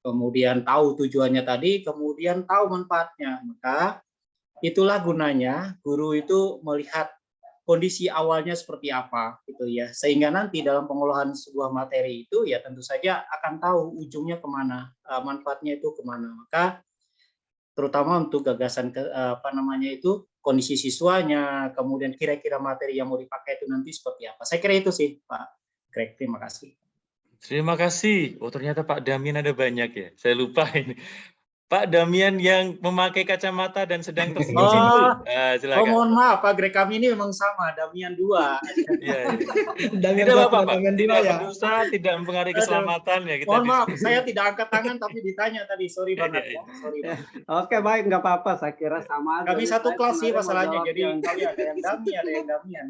kemudian tahu tujuannya tadi, kemudian tahu manfaatnya. Maka itulah gunanya guru itu melihat kondisi awalnya seperti apa gitu ya, sehingga nanti dalam pengolahan sebuah materi itu ya tentu saja akan tahu ujungnya kemana, manfaatnya itu kemana. Maka terutama untuk gagasan kondisi siswanya, kemudian kira-kira materi yang mau dipakai itu nanti seperti apa. Saya kira itu sih Pak Greg, terima kasih. Terima kasih. Oh, ternyata Pak Damian ada banyak ya. Saya lupa ini. Pak Damian yang memakai kacamata dan sedang tersenyum situ. Silakan. Mohon maaf Pak Greg, kami ini memang sama, Damian 2. Iya. Damian Tidak satu apa-apa, dan Pak. Damian dua Tidak ya. berdosa, tidak mempengaruhi keselamatan ya. Kita Mohon maaf, saya tidak angkat tangan tapi ditanya tadi, sorry banget ya. Sorry banget. Oke, baik, nggak apa-apa. Saya kira sama aja. Kami satu Saya kelas sih sebenarnya mau masalahnya, jawab jadi kami ada yang Dami, ada yang Damian.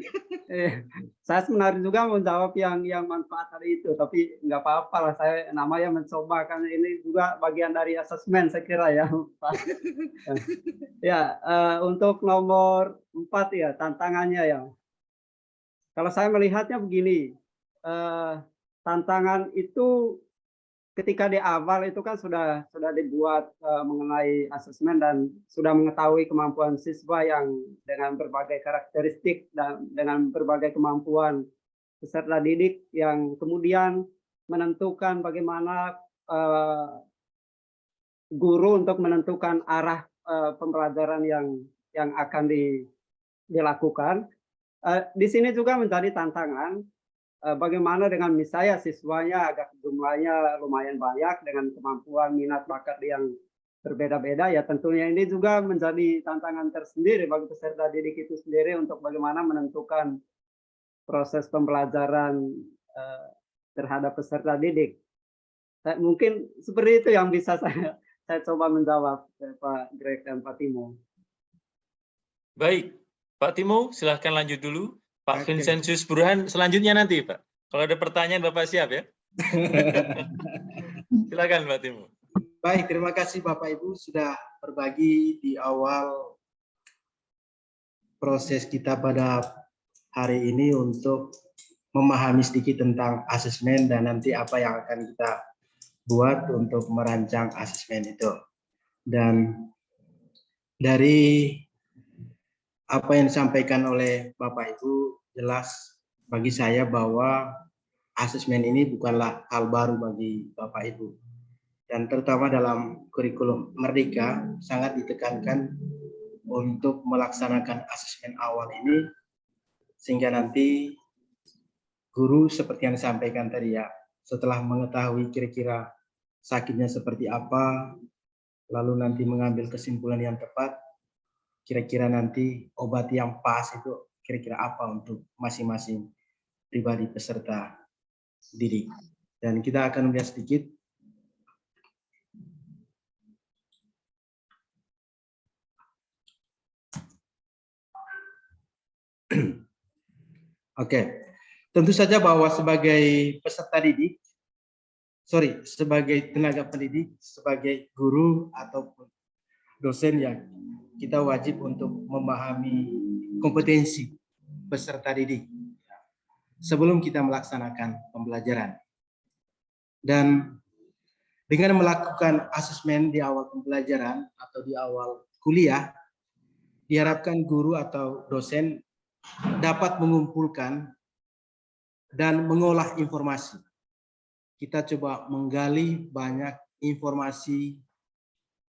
saya sebenarnya juga mau jawab yang manfaat tadi itu, tapi nggak apa-apa lah. Saya namanya mencoba, karena ini juga bagian dari asesmen saya kira ya, Pak. Ya, untuk nomor 4 ya, tantangannya ya. Kalau saya melihatnya begini, tantangan itu ketika di awal itu kan sudah dibuat mengenai asesmen dan sudah mengetahui kemampuan siswa yang dengan berbagai karakteristik dan dengan berbagai kemampuan peserta didik yang kemudian menentukan bagaimana guru untuk menentukan arah pembelajaran yang akan dilakukan. Di sini juga menjadi tantangan bagaimana dengan misalnya siswanya agak jumlahnya lumayan banyak dengan kemampuan minat bakat yang berbeda-beda, ya tentunya ini juga menjadi tantangan tersendiri bagi peserta didik itu sendiri untuk bagaimana menentukan proses pembelajaran terhadap peserta didik. Mungkin seperti itu yang bisa saya coba menjawab, Pak Greg dan Pak Timo. Baik, Pak Timo, silahkan lanjut dulu. Pak Oke. Vincentius Burhan, selanjutnya nanti, Pak. Kalau ada pertanyaan, Bapak siap ya? Silakan, Pak Timo. Baik, terima kasih Bapak Ibu sudah berbagi di awal proses kita pada hari ini untuk memahami sedikit tentang asesmen dan nanti apa yang akan kita buat untuk merancang asesmen itu. Dan dari apa yang disampaikan oleh Bapak Ibu, jelas bagi saya bahwa asesmen ini bukanlah hal baru bagi Bapak Ibu. Dan terutama dalam kurikulum Merdeka sangat ditekankan untuk melaksanakan asesmen awal ini, sehingga nanti guru seperti yang disampaikan tadi ya, setelah mengetahui kira-kira sakitnya seperti apa, lalu nanti mengambil kesimpulan yang tepat, kira-kira nanti obat yang pas itu kira-kira apa untuk masing-masing pribadi peserta didik. Dan kita akan melihat sedikit Oke, tentu saja bahwa sebagai peserta didik, sebagai tenaga pendidik, sebagai guru ataupun dosen yang kita wajib untuk memahami kompetensi peserta didik sebelum kita melaksanakan pembelajaran. Dan dengan melakukan asesmen di awal pembelajaran atau di awal kuliah, diharapkan guru atau dosen dapat mengumpulkan dan mengolah informasi. Kita coba menggali banyak informasi,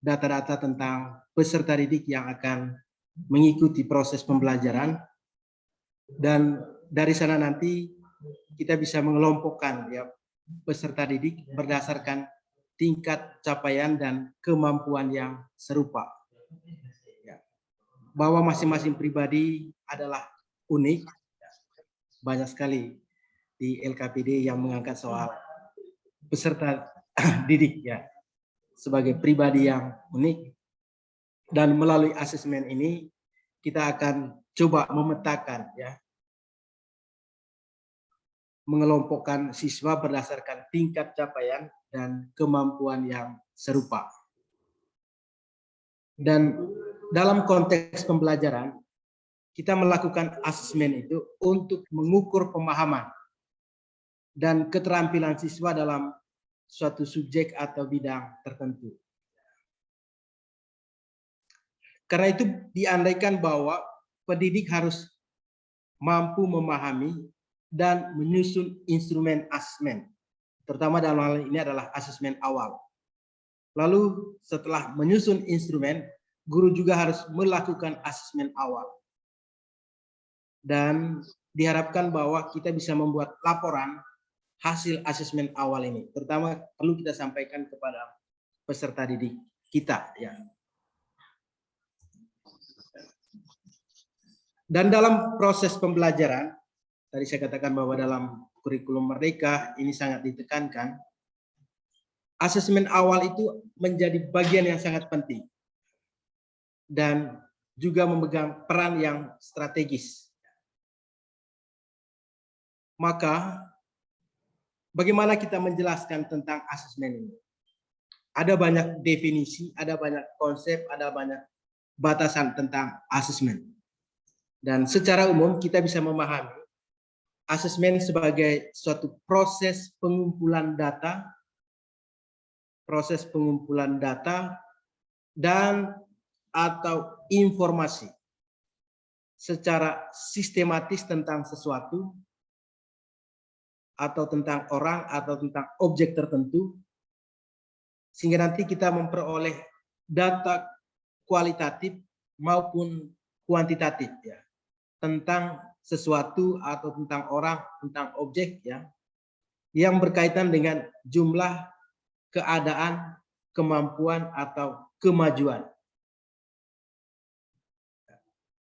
data-data tentang peserta didik yang akan mengikuti proses pembelajaran, dan dari sana nanti kita bisa mengelompokkan ya peserta didik berdasarkan tingkat capaian dan kemampuan yang serupa. Bahwa masing-masing pribadi adalah unik, banyak sekali di LKPD yang mengangkat soal peserta didik ya sebagai pribadi yang unik, dan melalui asesmen ini kita akan coba memetakan ya, mengelompokkan siswa berdasarkan tingkat capaian dan kemampuan yang serupa. Dan dalam konteks pembelajaran, kita melakukan asesmen itu untuk mengukur pemahaman dan keterampilan siswa dalam suatu subjek atau bidang tertentu. Karena itu diandaikan bahwa pendidik harus mampu memahami dan menyusun instrumen asesmen, terutama dalam hal ini adalah asesmen awal. Lalu setelah menyusun instrumen, guru juga harus melakukan asesmen awal. Dan diharapkan bahwa kita bisa membuat laporan hasil asesmen awal ini, terutama perlu kita sampaikan kepada peserta didik kita, ya. Dan dalam proses pembelajaran, tadi saya katakan bahwa dalam kurikulum Merdeka ini sangat ditekankan, asesmen awal itu menjadi bagian yang sangat penting dan juga memegang peran yang strategis. Maka bagaimana kita menjelaskan tentang asesmen ini? Ada banyak definisi, ada banyak konsep, ada banyak batasan tentang asesmen. Dan secara umum kita bisa memahami asesmen sebagai suatu proses pengumpulan data dan atau informasi secara sistematis tentang sesuatu atau tentang orang atau tentang objek tertentu, sehingga nanti kita memperoleh data kualitatif maupun kuantitatif, ya, tentang sesuatu atau tentang orang, tentang objek, ya, yang berkaitan dengan jumlah, keadaan, kemampuan atau kemajuan.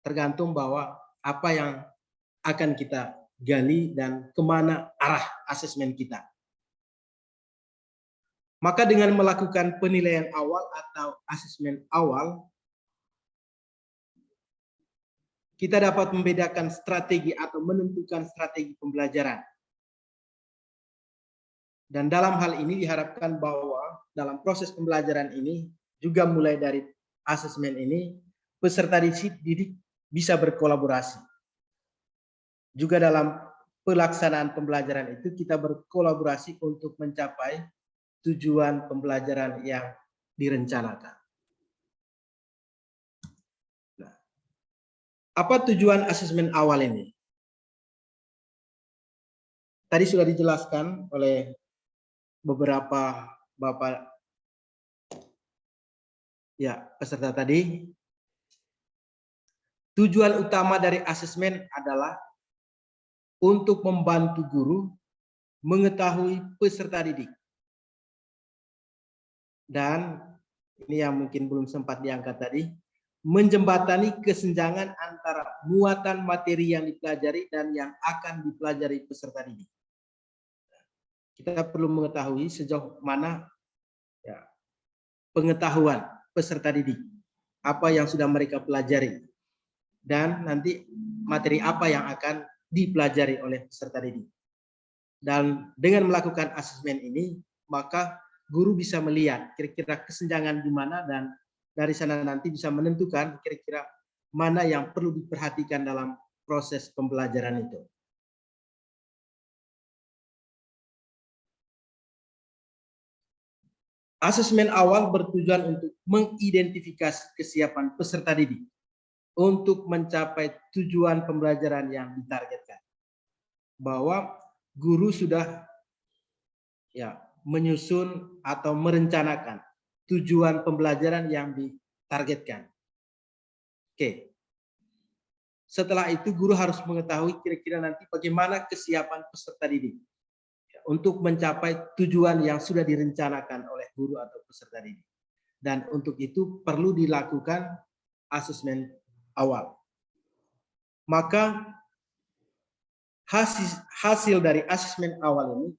Tergantung bahwa apa yang akan kita gali dan kemana arah asesmen kita. Maka dengan melakukan penilaian awal atau asesmen awal, kita dapat membedakan strategi atau menentukan strategi pembelajaran. Dan dalam hal ini diharapkan bahwa dalam proses pembelajaran ini, juga mulai dari asesmen ini, peserta didik bisa berkolaborasi. Juga dalam pelaksanaan pembelajaran itu kita berkolaborasi untuk mencapai tujuan pembelajaran yang direncanakan. Nah, apa tujuan asesmen awal ini? Tadi sudah dijelaskan oleh beberapa Bapak, ya, peserta tadi. Tujuan utama dari asesmen adalah untuk membantu guru mengetahui peserta didik. Dan ini yang mungkin belum sempat diangkat tadi, menjembatani kesenjangan antara muatan materi yang dipelajari dan yang akan dipelajari peserta didik. Kita perlu mengetahui sejauh mana, ya, pengetahuan peserta didik, apa yang sudah mereka pelajari, dan nanti materi apa yang akan dipelajari oleh peserta didik. Dan dengan melakukan asesmen ini, maka guru bisa melihat kira-kira kesenjangan di mana, dan dari sana nanti bisa menentukan kira-kira mana yang perlu diperhatikan dalam proses pembelajaran itu. Asesmen awal bertujuan untuk mengidentifikasi kesiapan peserta didik untuk mencapai tujuan pembelajaran yang ditargetkan. Bahwa guru sudah, ya, menyusun atau merencanakan tujuan pembelajaran yang ditargetkan. Oke. Setelah itu guru harus mengetahui kira-kira nanti bagaimana kesiapan peserta didik untuk mencapai tujuan yang sudah direncanakan oleh guru atau peserta didik. Dan untuk itu perlu dilakukan asesmen awal. Maka hasil dari asesmen awal ini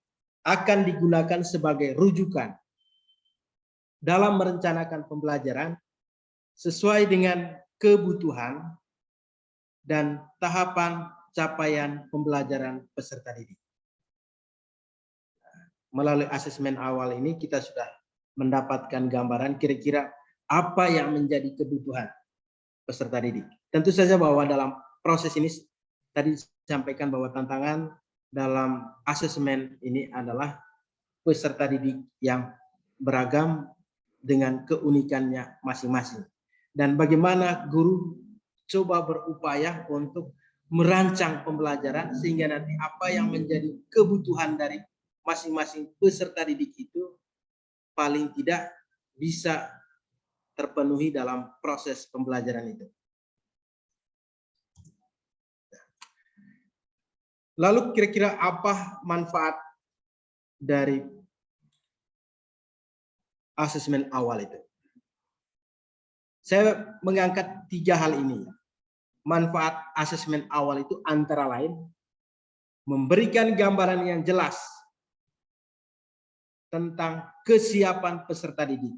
akan digunakan sebagai rujukan dalam merencanakan pembelajaran sesuai dengan kebutuhan dan tahapan capaian pembelajaran peserta didik. Melalui asesmen awal ini kita sudah mendapatkan gambaran kira-kira apa yang menjadi kebutuhan peserta didik. Tentu saja bahwa dalam proses ini tadi disampaikan bahwa tantangan dalam asesmen ini adalah peserta didik yang beragam dengan keunikannya masing-masing. Dan bagaimana guru coba berupaya untuk merancang pembelajaran sehingga nanti apa yang menjadi kebutuhan dari masing-masing peserta didik itu paling tidak bisa terpenuhi dalam proses pembelajaran itu. Lalu kira-kira apa manfaat dari asesmen awal itu? Saya mengangkat 3 hal ini. Manfaat asesmen awal itu antara lain memberikan gambaran yang jelas tentang kesiapan peserta didik,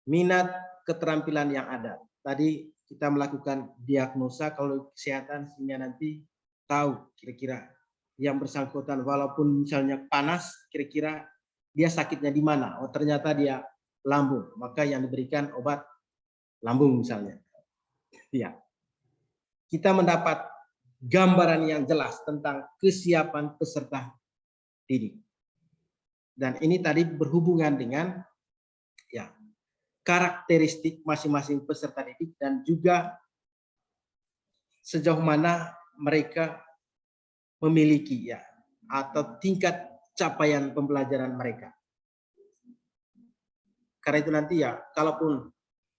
minat, keterampilan yang ada. Tadi kita melakukan diagnosa kalau kesehatan sehingga nanti tahu kira-kira yang bersangkutan walaupun misalnya panas, kira-kira dia sakitnya di mana. Oh ternyata dia lambung, maka yang diberikan obat lambung misalnya. Ya. Kita mendapat gambaran yang jelas tentang kesiapan peserta didik. Dan ini tadi berhubungan dengan ya karakteristik masing-masing peserta didik dan juga sejauh mana mereka memiliki ya atau tingkat capaian pembelajaran mereka. Karena itu nanti ya kalaupun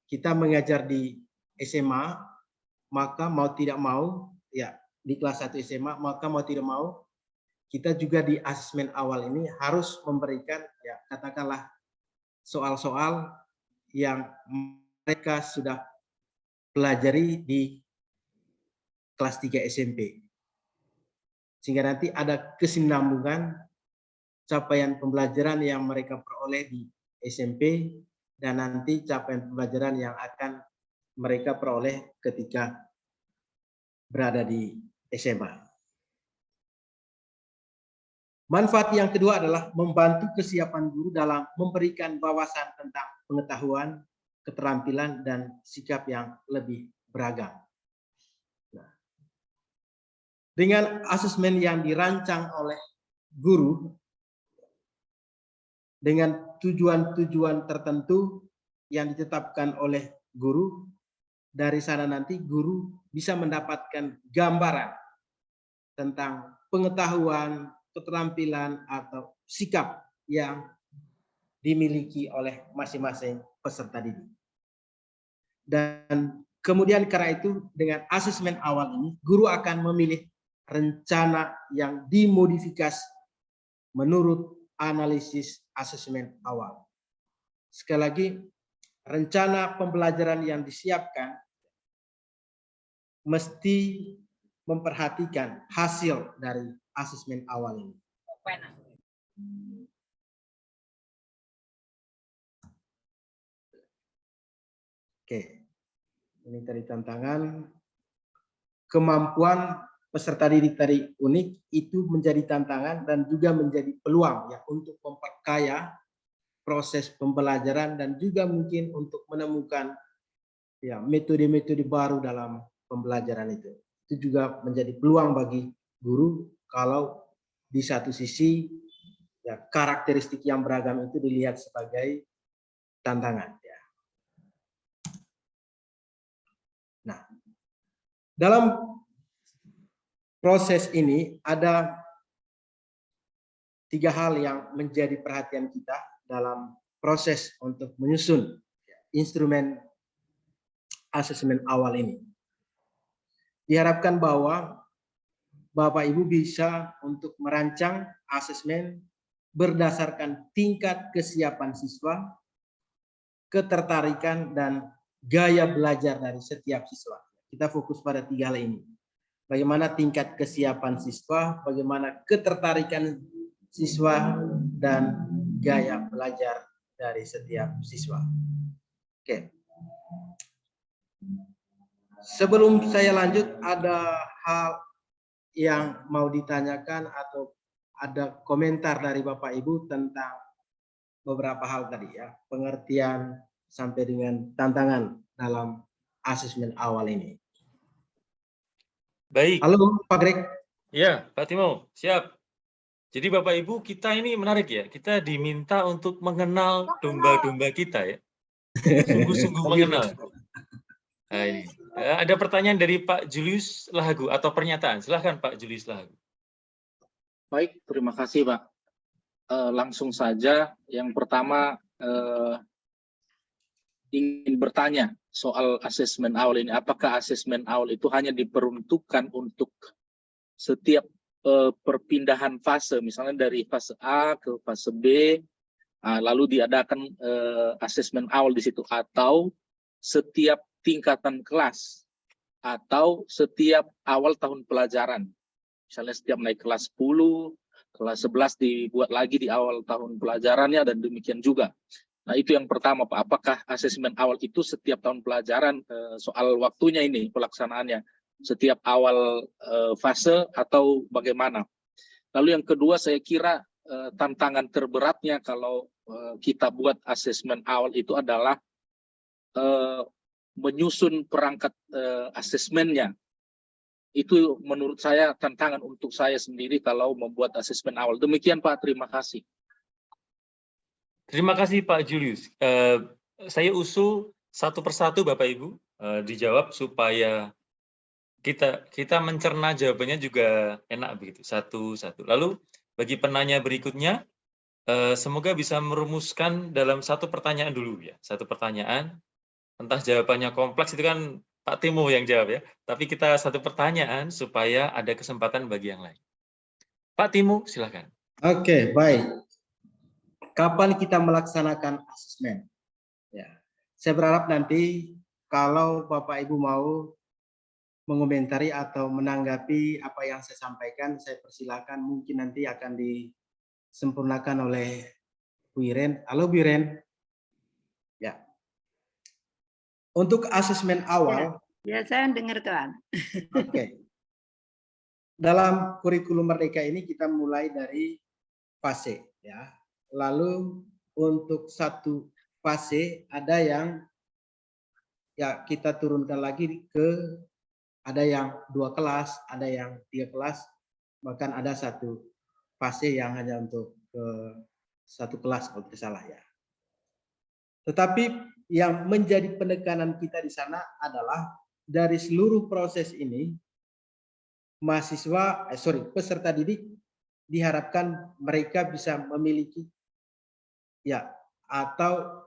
kita mengajar di SMA, maka mau tidak mau ya di kelas 1 SMA, maka mau tidak mau kita juga di asesmen awal ini harus memberikan ya katakanlah soal-soal yang mereka sudah pelajari di kelas 3 SMP. Sehingga nanti ada kesinambungan capaian pembelajaran yang mereka peroleh di SMP dan nanti capaian pembelajaran yang akan mereka peroleh ketika berada di SMA. Manfaat yang kedua adalah membantu kesiapan guru dalam memberikan wawasan tentang pengetahuan, keterampilan, dan sikap yang lebih beragam. Nah, dengan asesmen yang dirancang oleh guru, dengan tujuan-tujuan tertentu yang ditetapkan oleh guru, dari sana nanti guru bisa mendapatkan gambaran tentang pengetahuan, keterampilan, atau sikap yang dimiliki oleh masing-masing peserta didik. Dan kemudian karena itu dengan asesmen awal ini, guru akan memilih rencana yang dimodifikasi menurut analisis asesmen awal. Sekali lagi, rencana pembelajaran yang disiapkan mesti memperhatikan hasil dari asesmen awal ini. Oke, ini tadi tantangan. Kemampuan peserta didik tadi unik itu menjadi tantangan dan juga menjadi peluang ya untuk memperkaya proses pembelajaran dan juga mungkin untuk menemukan ya metode-metode baru dalam pembelajaran itu. Itu juga menjadi peluang bagi guru kalau di satu sisi ya karakteristik yang beragam itu dilihat sebagai tantangan ya. Nah, dalam proses ini ada 3 hal yang menjadi perhatian kita dalam proses untuk menyusun instrumen asesmen awal ini. Diharapkan bahwa Bapak Ibu bisa untuk merancang asesmen berdasarkan tingkat kesiapan siswa, ketertarikan, dan gaya belajar dari setiap siswa. Kita fokus pada 3 hal ini. Bagaimana tingkat kesiapan siswa, bagaimana ketertarikan siswa, dan gaya belajar dari setiap siswa. Oke. Sebelum saya lanjut, ada hal yang mau ditanyakan atau ada komentar dari Bapak Ibu tentang beberapa hal tadi ya, pengertian sampai dengan tantangan dalam asesmen awal ini. Baik. Halo Pak Greg. Ya, Pak Timo, siap. Jadi Bapak Ibu, kita ini menarik ya. Kita diminta untuk mengenal domba-domba kita ya. Sungguh-sungguh mengenal. Nah, ini. Ada pertanyaan dari Pak Julius Lahagu atau pernyataan. Silahkan Pak Julius Lahagu. Baik, terima kasih Pak. Langsung saja, yang pertama ingin bertanya soal asesmen awal ini. Apakah asesmen awal itu hanya diperuntukkan untuk setiap perpindahan fase, misalnya dari fase A ke fase B, lalu diadakan asesmen awal di situ, atau setiap tingkatan kelas, atau setiap awal tahun pelajaran? Misalnya setiap naik kelas 10, kelas 11 dibuat lagi di awal tahun pelajarannya, dan demikian juga. Nah, itu yang pertama, Pak. Apakah asesmen awal itu setiap tahun pelajaran, soal waktunya ini, pelaksanaannya, setiap awal fase atau bagaimana? Lalu yang kedua, saya kira tantangan terberatnya kalau kita buat asesmen awal itu adalah menyusun perangkat asesmennya. Itu menurut saya tantangan untuk saya sendiri kalau membuat asesmen awal. Demikian Pak, terima kasih. Terima kasih Pak Julius. Saya usul satu persatu Bapak Ibu dijawab supaya kita mencerna jawabannya juga enak begitu, satu-satu. Lalu bagi penanya berikutnya, semoga bisa merumuskan dalam satu pertanyaan dulu ya, satu pertanyaan. Entah jawabannya kompleks itu kan Pak Timo yang jawab ya, tapi kita satu pertanyaan supaya ada kesempatan bagi yang lain. Pak Timo, silakan. Oke, baik. Kapan kita melaksanakan asesmen? Ya, saya berharap nanti kalau Bapak Ibu mau mengomentari atau menanggapi apa yang saya sampaikan, saya persilakan. Mungkin nanti akan disempurnakan oleh Bu Iren. Halo Bu Iren. Ya. Untuk asesmen awal. Ya, saya dengarkan. Oke. Dalam kurikulum Merdeka ini kita mulai dari fase, ya. Lalu untuk satu fase ada yang ya kita turunkan lagi ke, ada yang 2 kelas, ada yang 3 kelas, bahkan ada satu fase yang hanya untuk satu kelas kalau tidak salah ya. Tetapi yang menjadi penekanan kita di sana adalah dari seluruh proses ini peserta didik diharapkan mereka bisa memiliki ya atau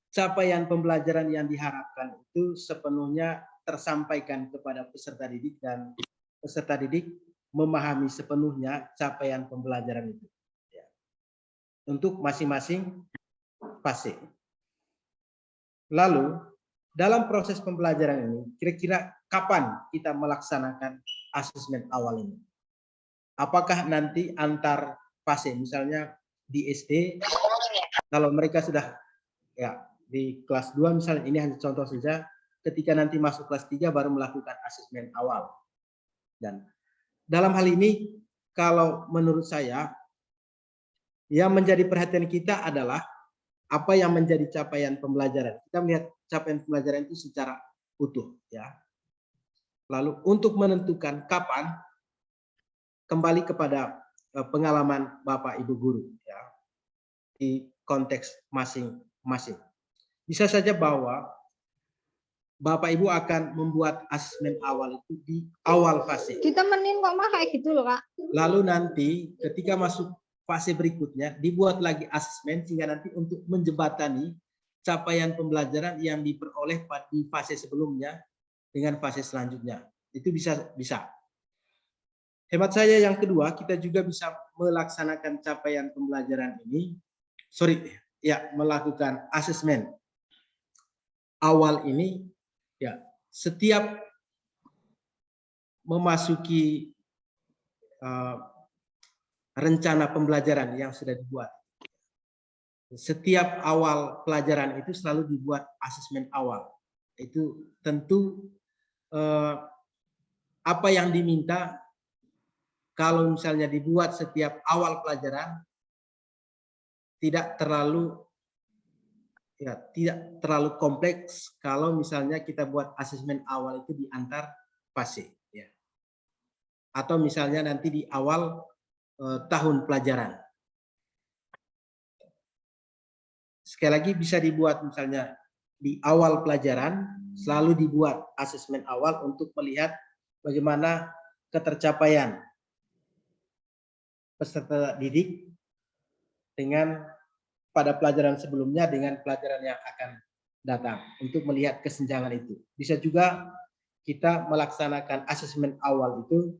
capaian pembelajaran yang diharapkan itu sepenuhnya tersampaikan kepada peserta didik dan peserta didik memahami sepenuhnya capaian pembelajaran itu ya. Untuk masing-masing fase. Lalu dalam proses pembelajaran ini kira-kira kapan kita melaksanakan asesmen awal ini? Apakah nanti antar fase, misalnya di SD kalau mereka sudah ya di kelas 2 misalnya, ini hanya contoh saja, ketika nanti masuk kelas 3 baru melakukan asesmen awal. Dan dalam hal ini kalau menurut saya yang menjadi perhatian kita adalah apa yang menjadi capaian pembelajaran. Kita melihat capaian pembelajaran itu secara utuh ya. Lalu untuk menentukan kapan, kembali kepada pengalaman Bapak Ibu guru ya. Di konteks masing-masing. Bisa saja bahwa Bapak Ibu akan membuat asesmen awal itu di awal fase. Kita menin kok mah kayak gitu loh, Kak. Lalu nanti ketika masuk fase berikutnya dibuat lagi asesmen sehingga nanti untuk menjembatani capaian pembelajaran yang diperoleh di fase sebelumnya dengan fase selanjutnya. Itu bisa. Hemat saya yang kedua, kita juga bisa melaksanakan capaian pembelajaran ini, melakukan asesmen awal ini ya setiap memasuki rencana pembelajaran yang sudah dibuat. Setiap awal pelajaran itu selalu dibuat asesmen awal. Itu tentu apa yang diminta kalau misalnya dibuat setiap awal pelajaran tidak terlalu kompleks kalau misalnya kita buat asesmen awal itu di antar fase ya. Atau misalnya nanti di awal tahun pelajaran. Sekali lagi bisa dibuat misalnya di awal pelajaran selalu dibuat asesmen awal untuk melihat bagaimana ketercapaian peserta didik dengan pada pelajaran sebelumnya dengan pelajaran yang akan datang untuk melihat kesenjangan itu. Bisa juga kita melaksanakan asesmen awal itu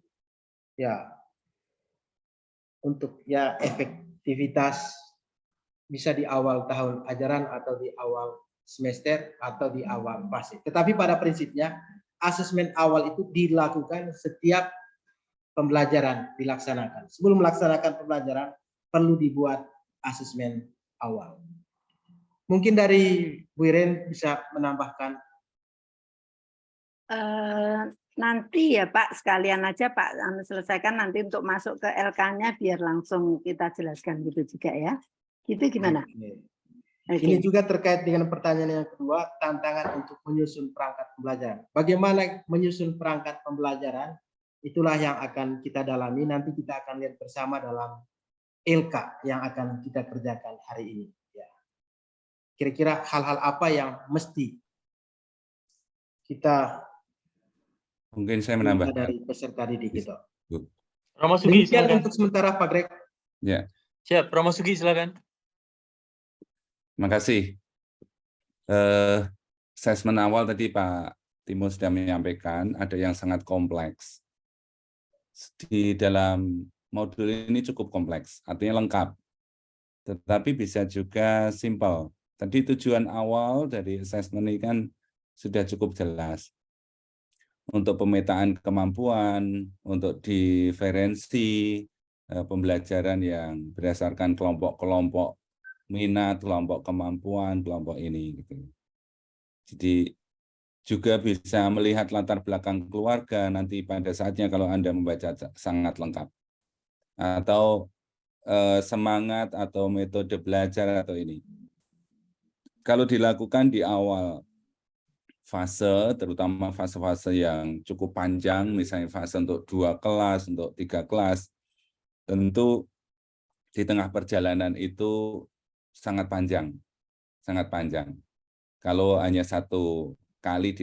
ya untuk ya efektivitas bisa di awal tahun ajaran atau di awal semester atau di awal fase. Tetapi pada prinsipnya asesmen awal itu dilakukan setiap pembelajaran dilaksanakan. Sebelum melaksanakan pembelajaran perlu dibuat asesmen awal. Mungkin dari Bu Iren bisa menambahkan. Nanti ya Pak, sekalian aja Pak selesaikan nanti untuk masuk ke LK-nya biar langsung kita jelaskan gitu juga ya. Gitu gimana? Oke. Ini juga terkait dengan pertanyaan yang kedua, tantangan untuk menyusun perangkat pembelajaran. Bagaimana menyusun perangkat pembelajaran? Itulah yang akan kita dalami. Nanti kita akan lihat bersama dalam LK yang akan kita kerjakan hari ini. Kira-kira hal-hal apa yang mesti kita mungkin saya menambahkan dari peserta didik itu. Romo Sugi, silakan. Untuk sementara Pak Greg. Ya. Siap, Romo Sugi, silakan. Terima kasih. Asesmen awal tadi Pak Timo sudah menyampaikan ada yang sangat kompleks. Di dalam modul ini cukup kompleks, artinya lengkap. Tetapi bisa juga simpel. Tadi tujuan awal dari asesmen ini kan sudah cukup jelas. Untuk pemetaan kemampuan, untuk diferensi pembelajaran yang berdasarkan kelompok-kelompok minat, kelompok kemampuan, kelompok ini. Gitu. Jadi juga bisa melihat latar belakang keluarga nanti pada saatnya kalau Anda membaca sangat lengkap. Atau semangat atau metode belajar atau ini. Kalau dilakukan di awal fase, terutama fase-fase yang cukup panjang, misalnya fase untuk 2 kelas, untuk 3 kelas, tentu di tengah perjalanan itu sangat panjang, sangat panjang. Kalau hanya 1 kali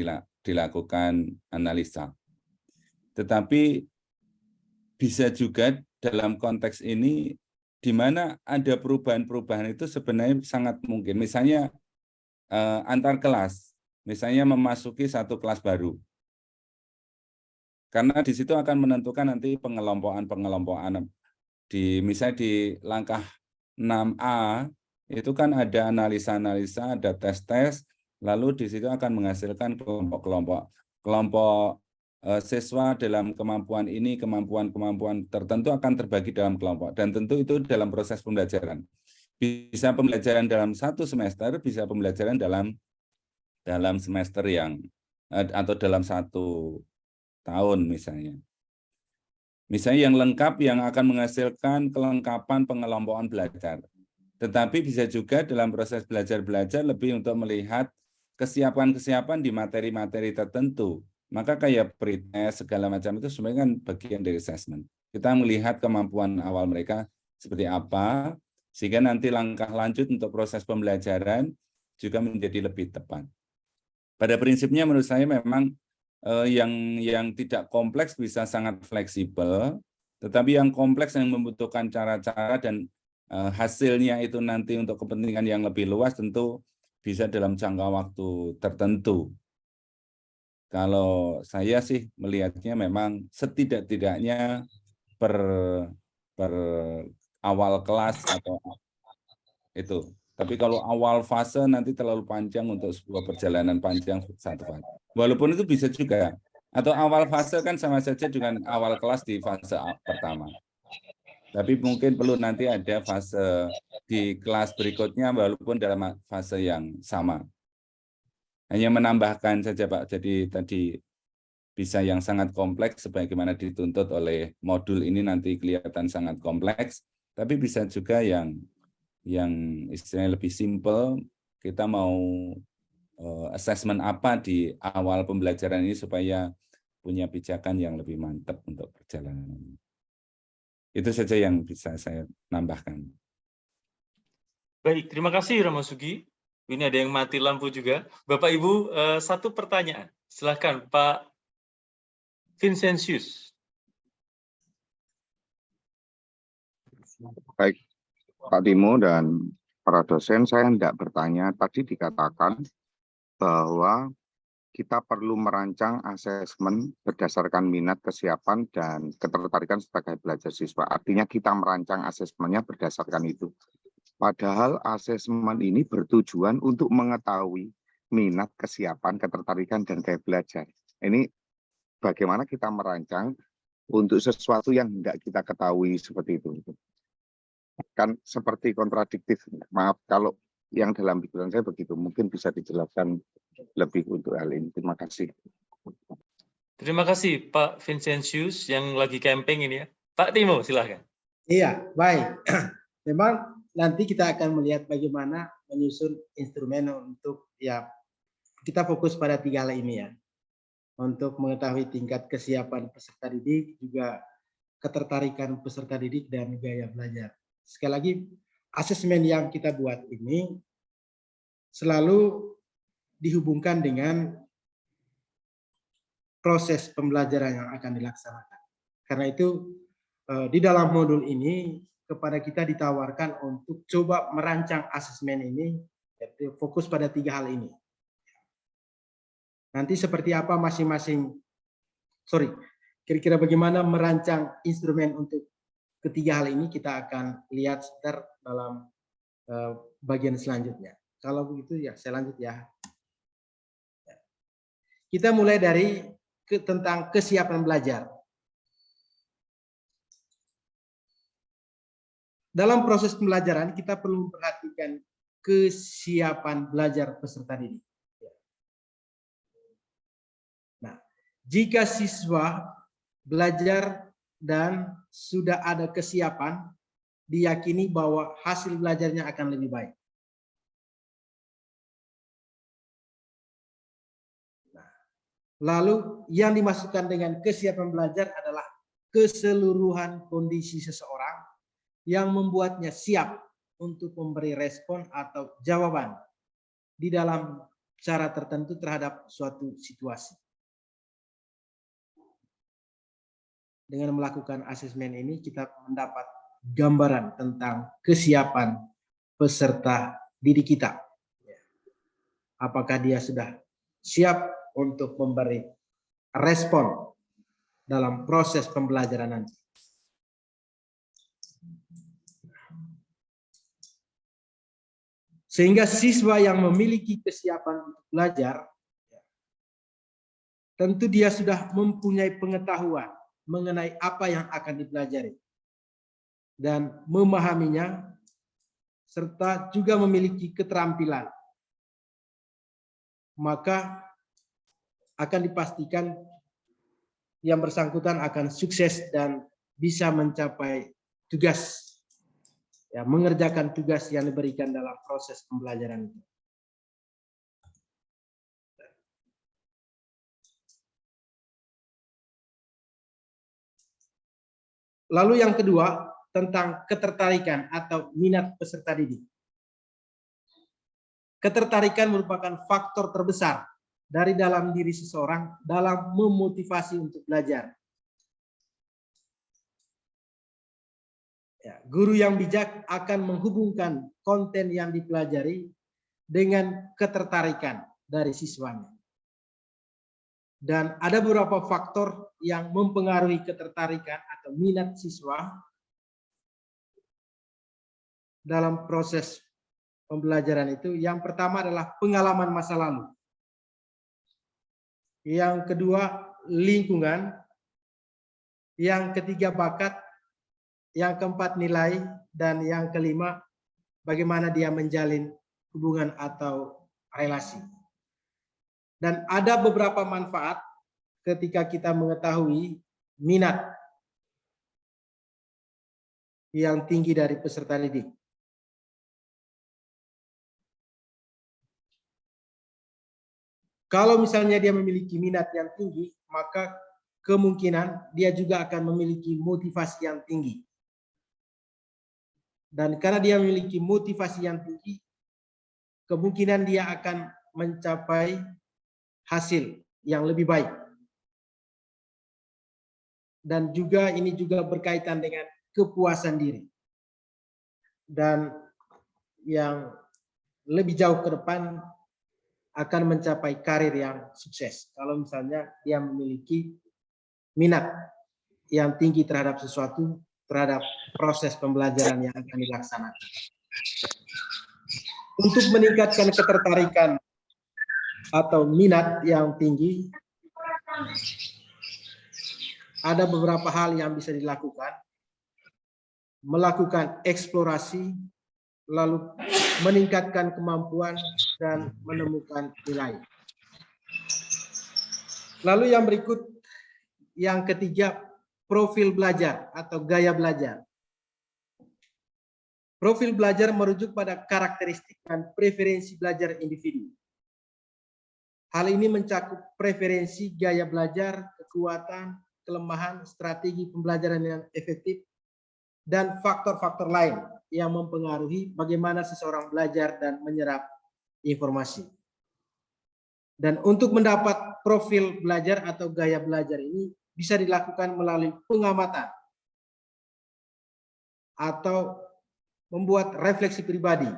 dilakukan analisa. Tetapi bisa juga dalam konteks ini, di mana ada perubahan-perubahan itu sebenarnya sangat mungkin. Misalnya antar kelas, misalnya memasuki 1 kelas baru. Karena di situ akan menentukan nanti pengelompokan misalnya di langkah 6A itu kan ada analisa-analisa, ada tes-tes, lalu di situ akan menghasilkan kelompok siswa dalam kemampuan ini, kemampuan tertentu akan terbagi dalam kelompok, dan tentu itu dalam proses pembelajaran. Bisa pembelajaran dalam 1 semester, bisa pembelajaran dalam semester yang atau dalam 1 tahun misalnya. Misalnya yang lengkap yang akan menghasilkan kelengkapan pengelompokan belajar. Tetapi bisa juga dalam proses belajar-belajar lebih untuk melihat kesiapan-kesiapan di materi-materi tertentu. Maka kayak pretest segala macam itu sebenarnya kan bagian dari assessment. Kita melihat kemampuan awal mereka seperti apa, sehingga nanti langkah lanjut untuk proses pembelajaran juga menjadi lebih tepat. Pada prinsipnya menurut saya memang yang tidak kompleks bisa sangat fleksibel, tetapi yang kompleks yang membutuhkan cara-cara dan hasilnya itu nanti untuk kepentingan yang lebih luas tentu bisa dalam jangka waktu tertentu. Kalau saya sih melihatnya memang setidak-tidaknya per awal kelas atau itu. Tapi kalau awal fase nanti terlalu panjang untuk sebuah perjalanan panjang 1 fase. Walaupun itu bisa juga. Atau awal fase kan sama saja dengan awal kelas di fase pertama. Tapi mungkin perlu nanti ada fase di kelas berikutnya walaupun dalam fase yang sama. Hanya menambahkan saja Pak, jadi tadi bisa yang sangat kompleks sebagaimana dituntut oleh modul ini nanti kelihatan sangat kompleks, tapi bisa juga yang istilahnya lebih simpel, kita mau assessment apa di awal pembelajaran ini supaya punya pijakan yang lebih mantap untuk perjalanan. Itu saja yang bisa saya nambahkan. Baik, terima kasih Romo Sugi. Ini ada yang mati lampu juga. Bapak Ibu, satu pertanyaan. Silakan Pak Vincentius. Baik, Pak Timo dan para dosen, saya hendak bertanya. Tadi dikatakan bahwa kita perlu merancang asesmen berdasarkan minat, kesiapan, dan ketertarikan sebagai belajar siswa. Artinya kita merancang asesmennya berdasarkan itu. Padahal asesmen ini bertujuan untuk mengetahui minat, kesiapan, ketertarikan, dan gaya belajar. Ini bagaimana kita merancang untuk sesuatu yang tidak kita ketahui seperti itu. Kan seperti kontradiktif. Maaf kalau yang dalam pikiran saya begitu. Mungkin bisa dijelaskan lebih untuk hal ini. Terima kasih. Terima kasih Pak Vincentius yang lagi camping ini ya. Pak Timo, silakan. Iya, baik. Memang nanti kita akan melihat bagaimana menyusun instrumen untuk ya kita fokus pada 3 hal ini ya. Untuk mengetahui tingkat kesiapan peserta didik, juga ketertarikan peserta didik dan gaya belajar. Sekali lagi, asesmen yang kita buat ini selalu dihubungkan dengan proses pembelajaran yang akan dilaksanakan. Karena itu di dalam modul ini kepada kita ditawarkan untuk coba merancang asesmen ini, yaitu fokus pada 3 hal ini. Nanti seperti apa kira-kira bagaimana merancang instrumen untuk ketiga hal ini kita akan lihat sebentar dalam bagian selanjutnya. Kalau begitu ya saya lanjut ya. Kita mulai dari tentang kesiapan belajar. Dalam proses pembelajaran kita perlu memperhatikan kesiapan belajar peserta didik. Nah, jika siswa belajar dan sudah ada kesiapan, diyakini bahwa hasil belajarnya akan lebih baik. Nah, lalu yang dimaksudkan dengan kesiapan belajar adalah keseluruhan kondisi seseorang yang membuatnya siap untuk memberi respon atau jawaban di dalam cara tertentu terhadap suatu situasi. Dengan melakukan asesmen ini kita mendapat gambaran tentang kesiapan peserta didik kita. Apakah dia sudah siap untuk memberi respon dalam proses pembelajaran nanti. Sehingga siswa yang memiliki kesiapan untuk belajar, tentu dia sudah mempunyai pengetahuan mengenai apa yang akan dipelajari dan memahaminya, serta juga memiliki keterampilan. Maka akan dipastikan yang bersangkutan akan sukses dan bisa mencapai tugas, ya, mengerjakan tugas yang diberikan dalam proses pembelajaran itu. Lalu yang kedua, tentang ketertarikan atau minat peserta didik. Ketertarikan merupakan faktor terbesar dari dalam diri seseorang dalam memotivasi untuk belajar. Ya, guru yang bijak akan menghubungkan konten yang dipelajari dengan ketertarikan dari siswanya. Dan ada beberapa faktor yang mempengaruhi ketertarikan atau minat siswa dalam proses pembelajaran itu. Yang pertama adalah pengalaman masa lalu. Yang kedua, lingkungan. Yang ketiga, bakat. Yang keempat, nilai. Dan yang kelima, bagaimana dia menjalin hubungan atau relasi. Dan ada beberapa manfaat ketika kita mengetahui minat yang tinggi dari peserta didik. Kalau misalnya dia memiliki minat yang tinggi, maka kemungkinan dia juga akan memiliki motivasi yang tinggi Dan karena dia memiliki motivasi yang tinggi, kemungkinan dia akan mencapai hasil yang lebih baik. Dan juga ini juga berkaitan dengan kepuasan diri. Dan yang lebih jauh ke depan akan mencapai karir yang sukses. Kalau misalnya dia memiliki minat yang tinggi terhadap sesuatu, terhadap proses pembelajaran yang akan dilaksanakan. Untuk meningkatkan ketertarikan atau minat yang tinggi, ada beberapa hal yang bisa dilakukan. Melakukan eksplorasi, lalu meningkatkan kemampuan dan menemukan nilai. Lalu yang berikut, yang ketiga, profil belajar atau gaya belajar. Profil belajar merujuk pada karakteristik dan preferensi belajar individu. Hal ini mencakup preferensi gaya belajar, kekuatan, kelemahan, strategi pembelajaran yang efektif, dan faktor-faktor lain yang mempengaruhi bagaimana seseorang belajar dan menyerap informasi. Dan untuk mendapat profil belajar atau gaya belajar ini bisa dilakukan melalui pengamatan atau membuat refleksi pribadi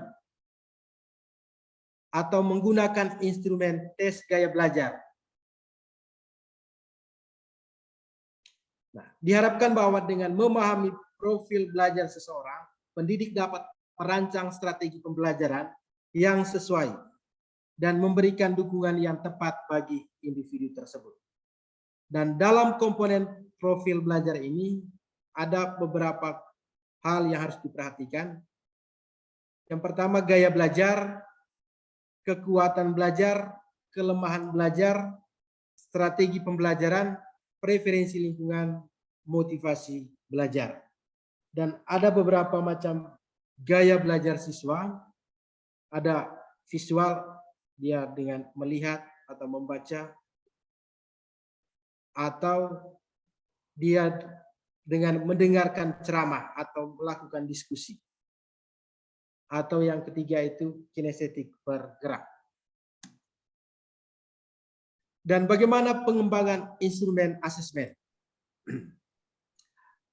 atau menggunakan instrumen tes gaya belajar. Nah, diharapkan bahwa dengan memahami profil belajar seseorang, pendidik dapat merancang strategi pembelajaran yang sesuai dan memberikan dukungan yang tepat bagi individu tersebut. Dan dalam komponen profil belajar ini ada beberapa hal yang harus diperhatikan. Yang pertama, gaya belajar, kekuatan belajar, kelemahan belajar, strategi pembelajaran, preferensi lingkungan, motivasi belajar. Dan ada beberapa macam gaya belajar siswa. Ada visual, dia dengan melihat atau membaca, atau dia dengan mendengarkan ceramah atau melakukan diskusi. Atau yang ketiga itu kinestetik, bergerak. Dan bagaimana pengembangan instrumen asesmen?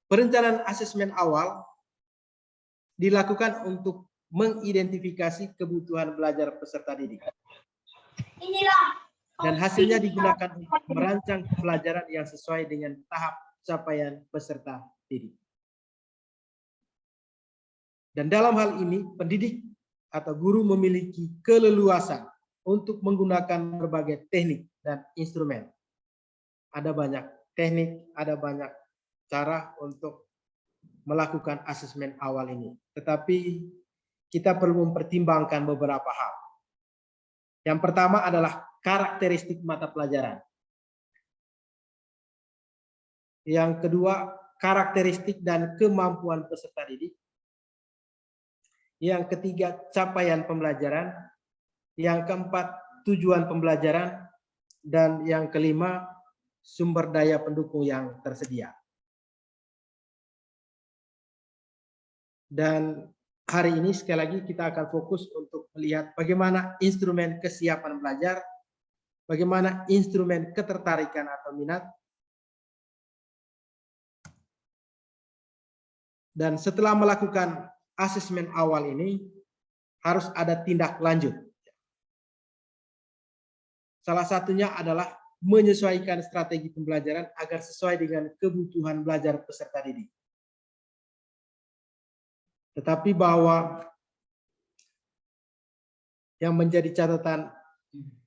Perencanaan asesmen awal dilakukan untuk mengidentifikasi kebutuhan belajar peserta didik. Dan hasilnya digunakan untuk merancang pembelajaran yang sesuai dengan tahap capaian peserta didik. Dan dalam hal ini, pendidik atau guru memiliki keleluasan untuk menggunakan berbagai teknik dan instrumen. Ada banyak teknik, ada banyak cara untuk melakukan asesmen awal ini. Tetapi kita perlu mempertimbangkan beberapa hal. Yang pertama adalah karakteristik mata pelajaran. Yang kedua, karakteristik dan kemampuan peserta didik. Yang ketiga, capaian pembelajaran. Yang keempat, tujuan pembelajaran. Dan yang kelima, sumber daya pendukung yang tersedia. Dan hari ini sekali lagi kita akan fokus untuk melihat bagaimana instrumen kesiapan belajar, bagaimana instrumen ketertarikan atau minat, dan setelah melakukan asesmen awal ini harus ada tindak lanjut. Salah satunya adalah menyesuaikan strategi pembelajaran agar sesuai dengan kebutuhan belajar peserta didik. Tetapi bahwa yang menjadi catatan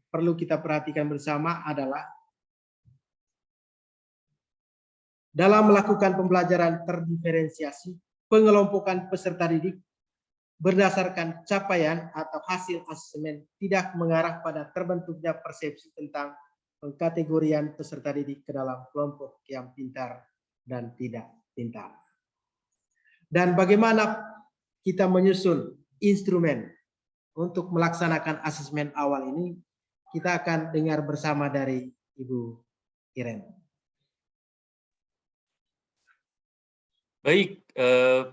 perlu kita perhatikan bersama adalah dalam melakukan pembelajaran terdiferensiasi, pengelompokan peserta didik berdasarkan capaian atau hasil asesmen tidak mengarah pada terbentuknya persepsi tentang pengkategorian peserta didik ke dalam kelompok yang pintar dan tidak pintar. Dan bagaimana kita menyusun instrumen untuk melaksanakan asesmen awal ini, kita akan dengar bersama dari Ibu Iren. Baik,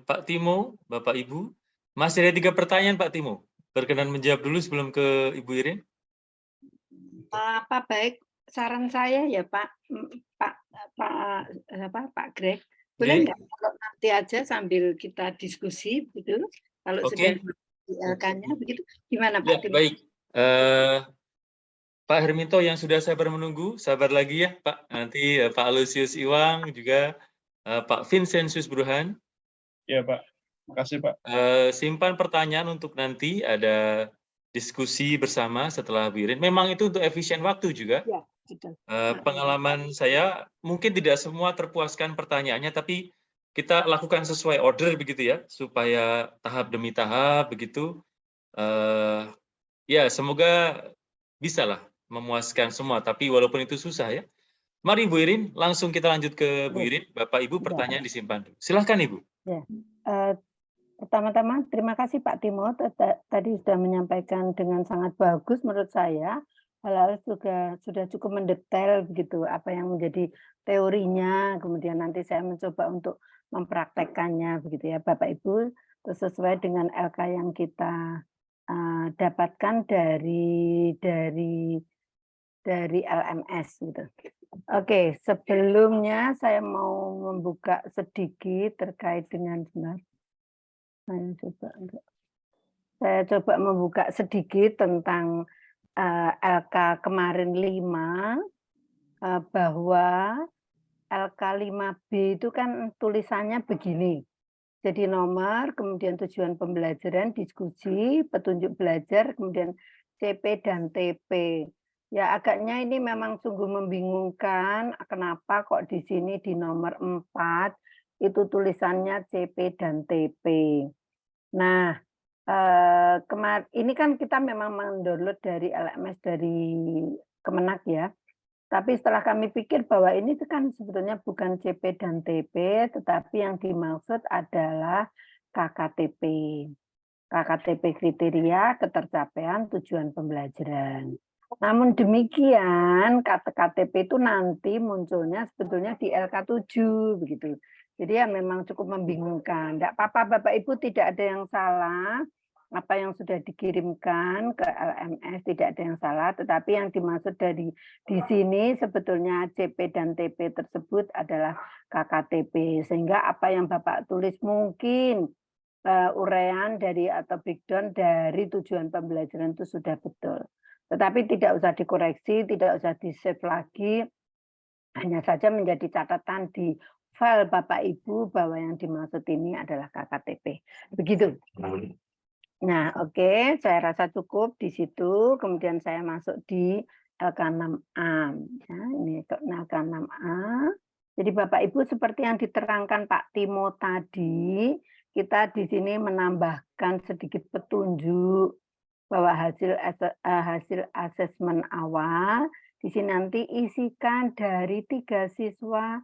Pak Timo, Bapak Ibu, masih ada 3 pertanyaan Pak Timo. Berkenan menjawab dulu sebelum ke Ibu Irin. Baik, saran saya ya Pak Greg, boleh nggak kalau nanti aja sambil kita diskusi gitu, kalau sudah di LK-nya begitu, gimana Pak Timo? Baik, Pak Herminto yang sudah sabar menunggu, sabar lagi ya Pak. Nanti Pak Lusius Iwang juga Pak Vincentius Burhan. Ya Pak, makasih Pak. Simpan pertanyaan untuk nanti ada diskusi bersama setelah Bu Irin. Memang itu untuk efisien waktu juga. Ya, betul. Pengalaman saya mungkin tidak semua terpuaskan pertanyaannya, tapi kita lakukan sesuai order begitu ya, supaya tahap demi tahap begitu. Ya semoga bisalah memuaskan semua, tapi walaupun itu susah ya. Mari Bu Irin, langsung kita lanjut ke Bu Irin. Bapak Ibu pertanyaan disimpan. Silahkan Ibu. Ya. Pertama-tama terima kasih Pak Timo, tadi sudah menyampaikan dengan sangat bagus menurut saya. Hal-hal juga sudah cukup mendetail begitu apa yang menjadi teorinya, kemudian nanti saya mencoba untuk mempraktekkannya begitu ya Bapak Ibu, sesuai dengan LK yang kita dapatkan dari LMS gitu. Oke, sebelumnya saya mau membuka sedikit terkait dengan saya coba membuka sedikit tentang LK kemarin 5, bahwa LK 5B itu kan tulisannya begini. Jadi nomor, kemudian tujuan pembelajaran, diskusi, petunjuk belajar, kemudian CP dan TP. Ya agaknya ini memang sungguh membingungkan, kenapa kok di sini di nomor 4 itu tulisannya CP dan TP. Nah, ini kan kita memang mendownload dari LMS dari Kemenak ya. Tapi setelah kami pikir bahwa ini kan sebetulnya bukan CP dan TP, tetapi yang dimaksud adalah KKTP. KKTP kriteria ketercapaian tujuan pembelajaran. Namun demikian, KTP itu nanti munculnya sebetulnya di LK7 begitu. Jadi ya memang cukup membingungkan. Tidak apa-apa Bapak Ibu, tidak ada yang salah. Apa yang sudah dikirimkan ke LMS tidak ada yang salah, tetapi yang dimaksud di sini sebetulnya CP dan TP tersebut adalah KKTP, sehingga apa yang Bapak tulis mungkin uraian dari atau breakdown dari tujuan pembelajaran itu sudah betul, tetapi tidak usah dikoreksi, tidak usah di-save lagi, hanya saja menjadi catatan di file Bapak Ibu bahwa yang dimaksud ini adalah KKTP, begitu. Nah, oke, saya rasa cukup di situ. Kemudian saya masuk di LK6A. Ya, ini LK6A. Jadi Bapak Ibu seperti yang diterangkan Pak Timo tadi, kita di sini menambahkan sedikit petunjuk bahwa hasil asesmen awal di sini nanti isikan dari 3 siswa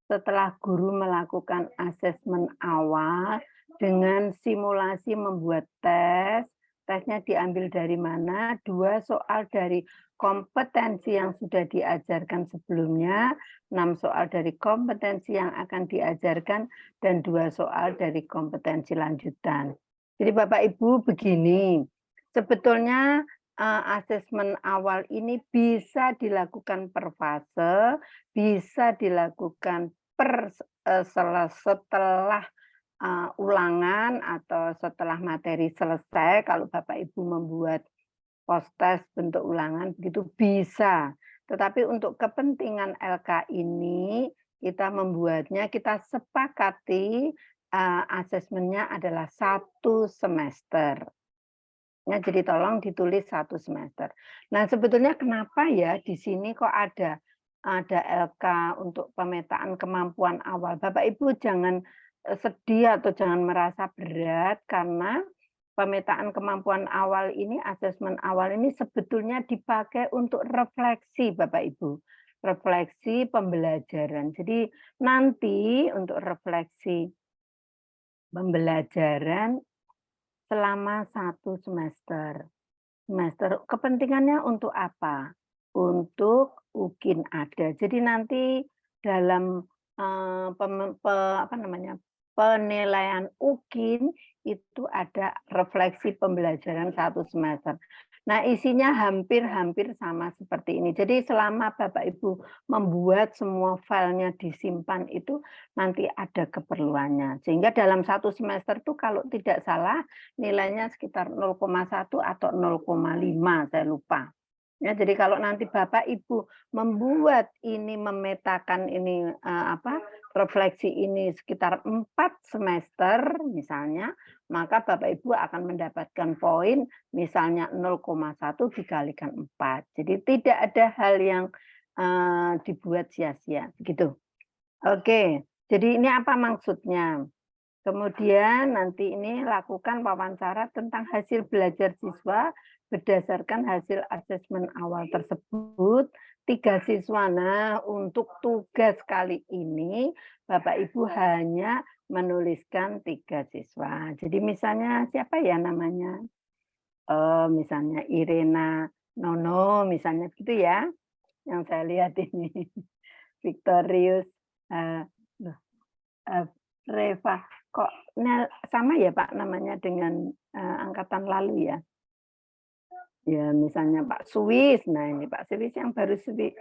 setelah guru melakukan asesmen awal dengan simulasi membuat tes. Tesnya diambil dari mana? 2 soal dari kompetensi yang sudah diajarkan sebelumnya, 6 soal dari kompetensi yang akan diajarkan, dan 2 soal dari kompetensi lanjutan. Jadi Bapak Ibu begini, sebetulnya asesmen awal ini bisa dilakukan per fase, bisa dilakukan setelah ulangan atau setelah materi selesai. Kalau Bapak Ibu membuat post-test bentuk ulangan begitu bisa. Tetapi untuk kepentingan LK ini kita membuatnya, kita sepakati asesmennya adalah 1 semester. Ya, jadi tolong ditulis 1 semester. Nah, sebetulnya kenapa ya di sini kok ada LK untuk pemetaan kemampuan awal? Bapak Ibu jangan sedih atau jangan merasa berat, karena pemetaan kemampuan awal ini, asesmen awal ini sebetulnya dipakai untuk refleksi Bapak Ibu. Refleksi pembelajaran. Jadi nanti untuk refleksi pembelajaran selama 1 semester. Kepentingannya untuk apa? Untuk UKIN ada. Jadi nanti dalam penilaian UKIN itu ada refleksi pembelajaran 1 semester. Nah, isinya hampir-hampir sama seperti ini. Jadi selama Bapak Ibu membuat semua filenya disimpan itu nanti ada keperluannya. Sehingga dalam 1 semester itu kalau tidak salah nilainya sekitar 0,1 atau 0,5, saya lupa. Ya, jadi kalau nanti Bapak Ibu membuat ini, memetakan ini refleksi ini sekitar 4 semester misalnya, maka Bapak Ibu akan mendapatkan poin misalnya 0,1 dikalikan 4. Jadi tidak ada hal yang dibuat sia-sia, begitu. Oke, jadi ini apa maksudnya? Kemudian nanti ini lakukan wawancara tentang hasil belajar siswa berdasarkan hasil asesmen awal tersebut. 3 siswa. Nah, untuk tugas kali ini Bapak Ibu hanya menuliskan 3 siswa. Jadi misalnya siapa ya namanya? Misalnya Irena Nono, misalnya gitu ya. Yang saya lihat ini. Victorius Reva. Kok sama ya Pak namanya dengan angkatan lalu ya? Ya misalnya Pak Suis. Nah ini Pak Suis yang baru Suis.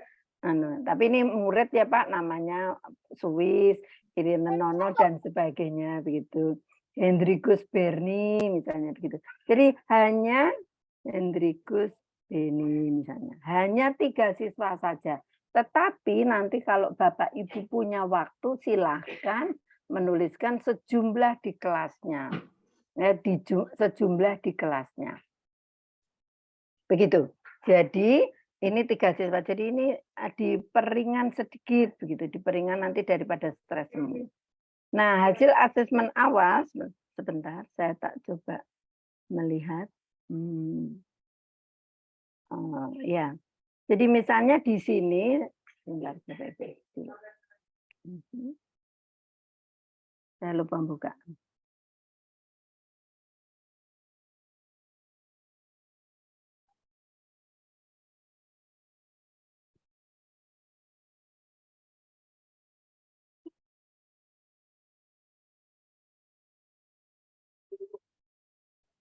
Tapi ini murid ya Pak, namanya Suis, Irina Nono dan sebagainya begitu. Hendrikus Berni misalnya begitu. Jadi hanya Hendrikus Berni misalnya. Hanya 3 siswa saja. Tetapi nanti kalau Bapak Ibu punya waktu silahkan menuliskan sejumlah di kelasnya. Ya, sejumlah di kelasnya. Begitu. Jadi ini 3 siswa. Jadi ini diperingan sedikit begitu, diperingan nanti daripada stres semua. Nah, hasil asesmen awal sebentar saya tak coba melihat. Ya. Jadi misalnya di sini sebentar saya lupa buka.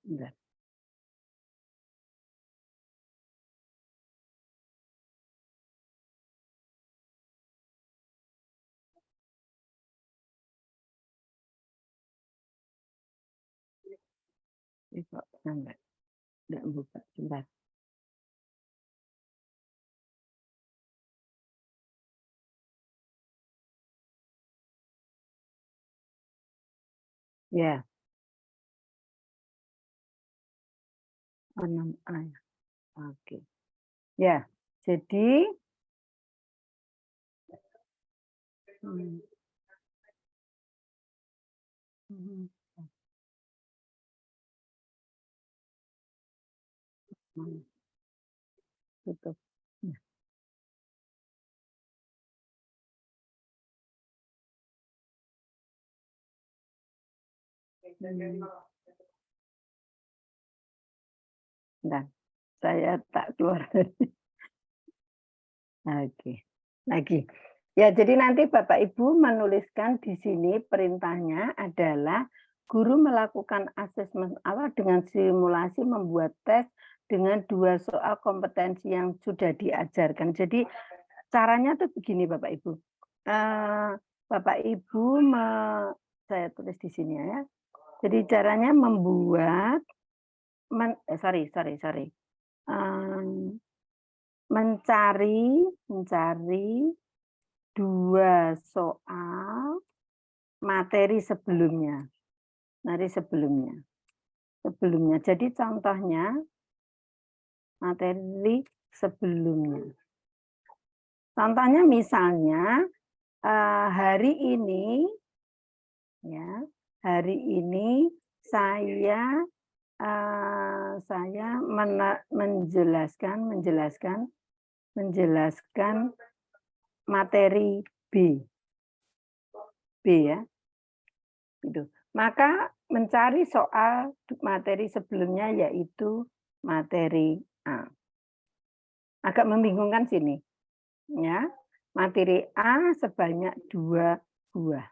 Bentar. Kok sampai enggak buka, sebentar. Ya. 6A. Oke. Ya, jadi tutup. Nah, saya tak keluar. Oke, lagi. Ya, jadi nanti Bapak Ibu menuliskan di sini perintahnya adalah guru melakukan asesmen awal dengan simulasi membuat tes dengan 2 soal kompetensi yang sudah diajarkan. Jadi caranya tuh begini Bapak Ibu. Bapak Ibu saya tulis di sini ya. Jadi caranya membuat mencari 2 soal materi sebelumnya. Jadi contohnya materi sebelumnya. Contohnya misalnya hari ini saya menjelaskan materi B ya. Gitu. Maka mencari soal materi sebelumnya yaitu materi A. Agak membingungkan sini. Ya. Materi A sebanyak 2 buah.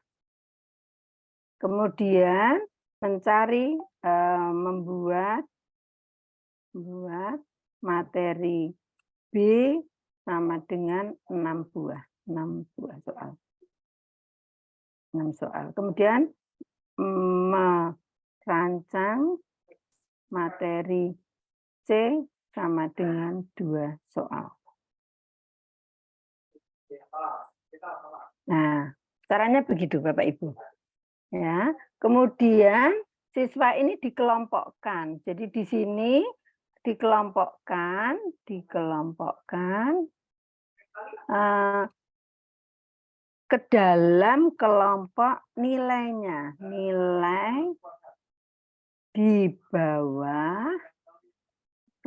Kemudian mencari membuat materi B sama dengan 6 buah soal. 6 soal. Kemudian merancang materi C sama dengan 2 soal. Nah, caranya begitu Bapak Ibu. Ya. Kemudian siswa ini dikelompokkan. Jadi di sini dikelompokkan ke dalam kelompok nilainya. Nilai di bawah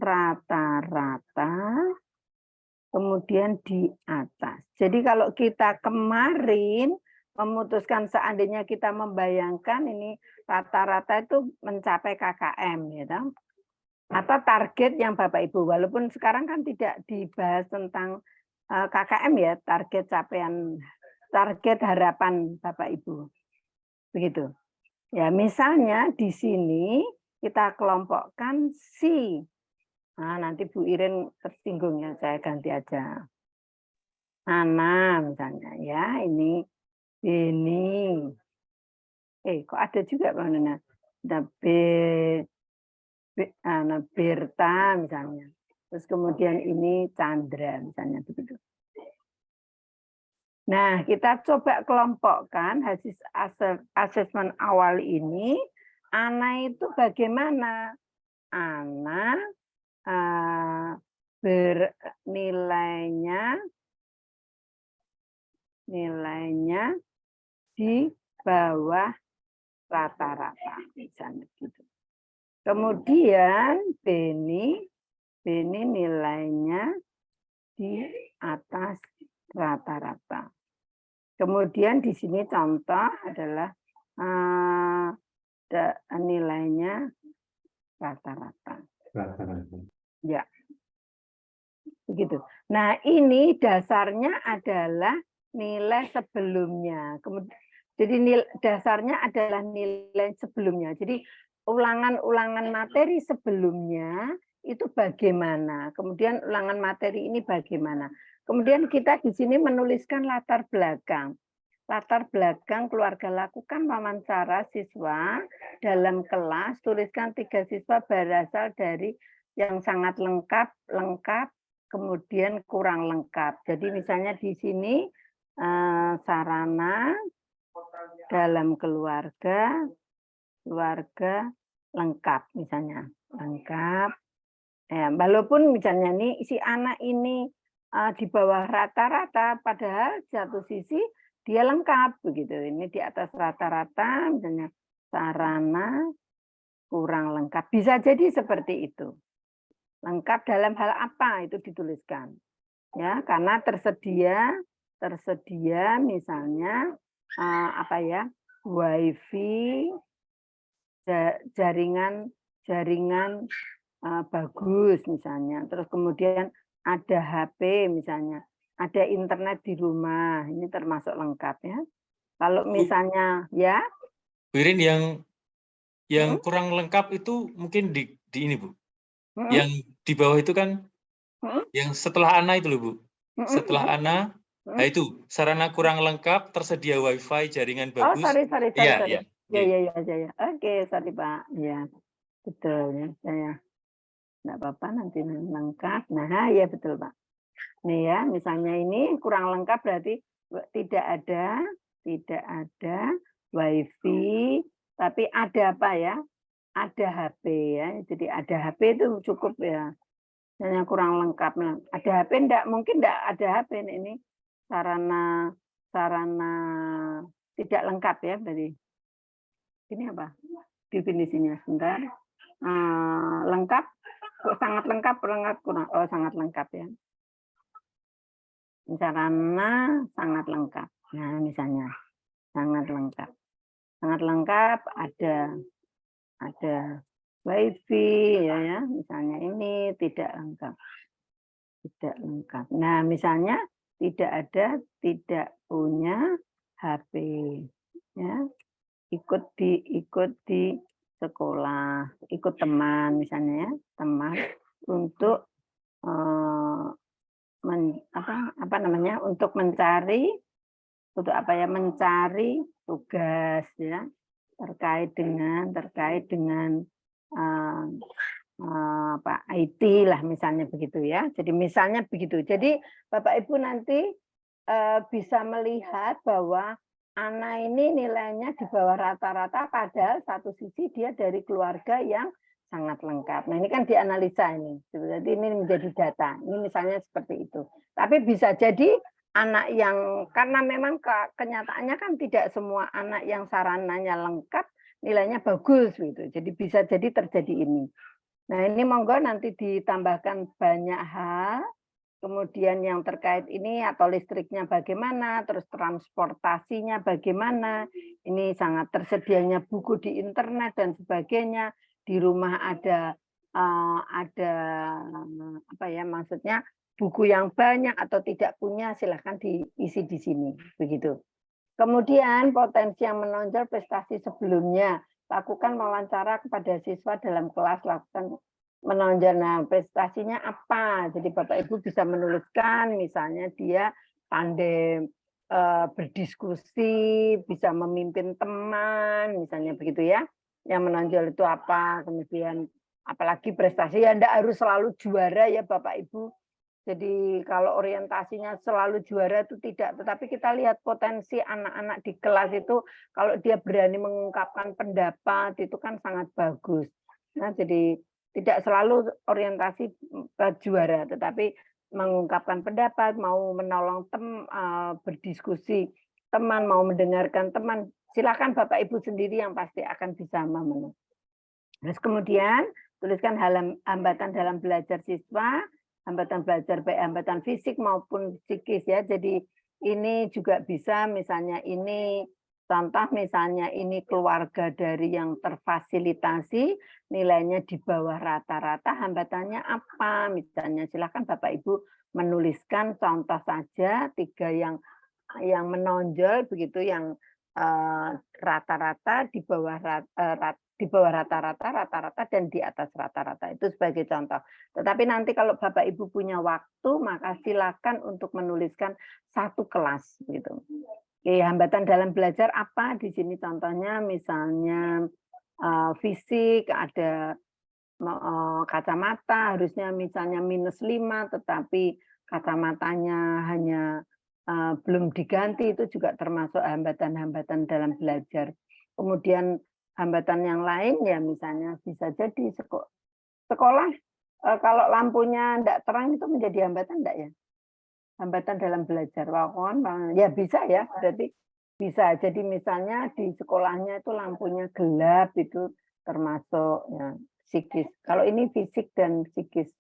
rata-rata, kemudian di atas. Jadi kalau kita kemarin memutuskan seandainya kita membayangkan ini rata-rata itu mencapai KKM, ya, atau target yang Bapak Ibu, walaupun sekarang kan tidak dibahas tentang KKM ya, target harapan Bapak Ibu, begitu. Ya, misalnya di sini kita kelompokkan si. Nah, nanti Bu Irin tersinggung ya, saya ganti aja. Ana misalnya ya, ini kok ada juga Pak Nana? Ada Berta misalnya. Terus kemudian ini Chandra misalnya begitu. Nah, kita coba kelompokkan hasil asesmen awal ini. Ana itu bagaimana? Ana bernilainya di bawah rata-rata misalnya gitu. Kemudian Beni nilainya di atas rata-rata. Kemudian di sini contoh adalah nilainya rata-rata. Ya, begitu. Nah, ini dasarnya adalah nilai sebelumnya. Jadi dasarnya adalah nilai sebelumnya. Jadi ulangan-ulangan materi sebelumnya itu bagaimana. Kemudian ulangan materi ini bagaimana. Kemudian kita di sini menuliskan latar belakang. Latar belakang keluarga, lakukan wawancara siswa dalam kelas, tuliskan 3 siswa berasal dari yang sangat lengkap, kemudian kurang lengkap. Jadi misalnya di sini sarana dalam keluarga lengkap misalnya. Lengkap. Ya, walaupun misalnya nih si anak ini di bawah rata-rata, padahal satu sisi dia lengkap begitu. Ini di atas rata-rata misalnya sarana kurang lengkap. Bisa jadi seperti itu. Lengkap dalam hal apa itu dituliskan. Ya, karena tersedia misalnya WiFi, jaringan bagus misalnya. Terus kemudian ada HP misalnya, ada internet di rumah, ini termasuk lengkap ya. Kalau misalnya ya, Wirin yang kurang lengkap itu mungkin di ini Bu. Yang di bawah itu kan yang setelah Ana itu loh Bu. Setelah Ana, nah itu sarana kurang lengkap, tersedia WiFi, jaringan bagus. Oh, sorry. Iya. Ya. Oke, sorry Pak. Ya, betul ya. Saya enggak apa-apa nanti lengkap. Nah, ya betul Pak. Nih ya, misalnya ini kurang lengkap berarti tidak ada WiFi, tapi ada apa ya? Ada HP ya. Jadi ada HP itu cukup ya. Misalnya kurang lengkap. Ada HP mungkin enggak ada HP ini sarana tidak lengkap ya berarti. Ini apa? Definisinya sebentar. Lengkap, sangat lengkap, kurang. Oh, sangat lengkap ya. Sarana sangat lengkap. Nah, misalnya sangat lengkap. Sangat lengkap ada WiFi ya, misalnya ini tidak lengkap. Tidak lengkap. Nah, misalnya tidak punya HP ya. ikut di sekolah, ikut teman misalnya ya, teman untuk untuk mencari tugas ya terkait dengan IT lah misalnya begitu ya. Jadi misalnya begitu. Jadi Bapak Ibu nanti bisa melihat bahwa anak ini nilainya di bawah rata-rata, padahal satu sisi dia dari keluarga yang sangat lengkap. Nah ini kan dianalisa ini. Jadi ini menjadi data. Ini misalnya seperti itu. Tapi bisa jadi anak yang, karena memang kenyataannya kan tidak semua anak yang sarananya lengkap, nilainya bagus gitu. Jadi bisa jadi terjadi ini. Nah ini monggo nanti ditambahkan banyak hal. Kemudian yang terkait ini atau listriknya bagaimana, terus transportasinya bagaimana, ini sangat tersedianya buku di internet dan sebagainya, di rumah ada maksudnya buku yang banyak atau tidak punya silahkan diisi di sini begitu. Kemudian potensi yang menonjol prestasi sebelumnya, lakukan wawancara kepada siswa dalam kelas, lakukan menonjol. Nah, prestasinya apa? Jadi Bapak Ibu bisa menuliskan, misalnya dia pandai berdiskusi, bisa memimpin teman, misalnya begitu ya. Yang menonjol itu apa? Kemudian apalagi prestasi ya enggak harus selalu juara ya Bapak Ibu. Jadi kalau orientasinya selalu juara itu tidak, tetapi kita lihat potensi anak-anak di kelas itu kalau dia berani mengungkapkan pendapat itu kan sangat bagus. Nah, jadi tidak selalu orientasi ke juara, tetapi mengungkapkan pendapat, mau menolong berdiskusi teman, mau mendengarkan teman, silakan Bapak Ibu sendiri yang pasti akan bisa memenuhi. Terus kemudian tuliskan hambatan dalam belajar siswa, hambatan belajar baik hambatan fisik maupun psikis ya. Jadi ini juga bisa misalnya ini contoh misalnya ini keluarga dari yang terfasilitasi nilainya di bawah rata-rata, hambatannya apa? Misalnya silakan Bapak Ibu menuliskan contoh saja 3 yang menonjol begitu, yang rata-rata, di bawah rata-rata, rata-rata dan di atas rata-rata. Itu sebagai contoh. Tetapi nanti kalau Bapak Ibu punya waktu, maka silakan untuk menuliskan 1 kelas gitu. Oke, hambatan dalam belajar apa? Di sini contohnya misalnya fisik ada kacamata harusnya misalnya -5, tetapi kacamatanya hanya belum diganti, itu juga termasuk hambatan-hambatan dalam belajar. Kemudian hambatan yang lain ya misalnya bisa jadi sekolah kalau lampunya tidak terang itu menjadi hambatan enggak ya? Hambatan dalam belajar, ya bisa ya, berarti bisa. Jadi misalnya di sekolahnya itu lampunya gelap, itu termasuk ya, psikis. Kalau ini fisik dan psikis.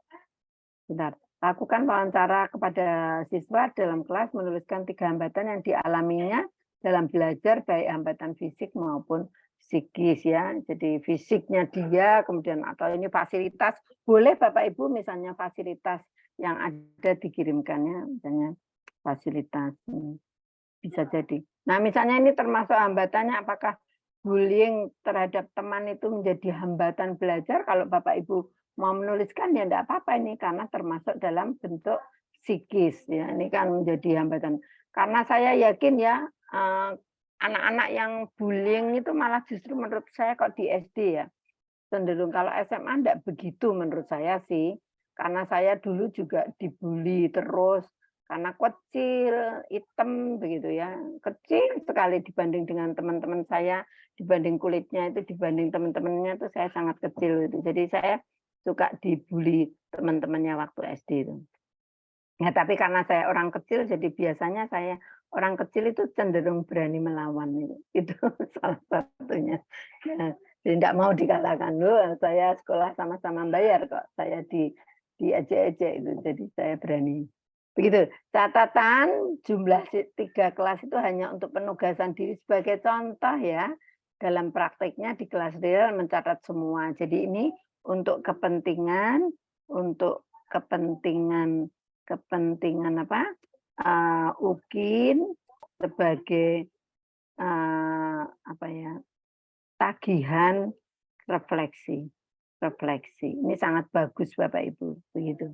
Bentar. Lakukan wawancara kepada siswa dalam kelas, menuliskan 3 hambatan yang dialaminya dalam belajar, baik hambatan fisik maupun psikis ya. Jadi fisiknya dia, kemudian atau ini fasilitas, boleh Bapak Ibu misalnya fasilitas yang ada dikirimkannya, misalnya fasilitas bisa jadi. Nah misalnya ini termasuk hambatannya, apakah bullying terhadap teman itu menjadi hambatan belajar? Kalau Bapak Ibu mau menuliskan ya enggak apa-apa ini, karena termasuk dalam bentuk psikis ya. Ini kan menjadi hambatan. Karena saya yakin ya anak-anak yang bullying itu malah justru menurut saya kok di SD ya. Cenderung, kalau SMA enggak begitu menurut saya sih. Karena saya dulu juga dibully terus karena kecil, hitam begitu ya. Kecil sekali dibanding dengan teman-teman saya, dibanding kulitnya itu, dibanding teman-temannya itu saya sangat kecil itu. Jadi saya suka dibully teman-temannya waktu SD itu. Ya, tapi karena saya orang kecil, jadi biasanya saya orang kecil itu cenderung berani melawan itu. Itu salah satunya. Ya, jadi tidak mau dikatakan, loh saya sekolah sama-sama bayar kok, saya diejek-ejek itu, jadi saya berani. Begitu. Catatan jumlah 3 kelas itu hanya untuk penugasan diri sebagai contoh ya. Dalam prakteknya di kelas real mencatat semua. Jadi ini untuk kepentingan apa? UKIN sebagai apa ya? tagihan refleksi. Ini sangat bagus Bapak Ibu, begitu.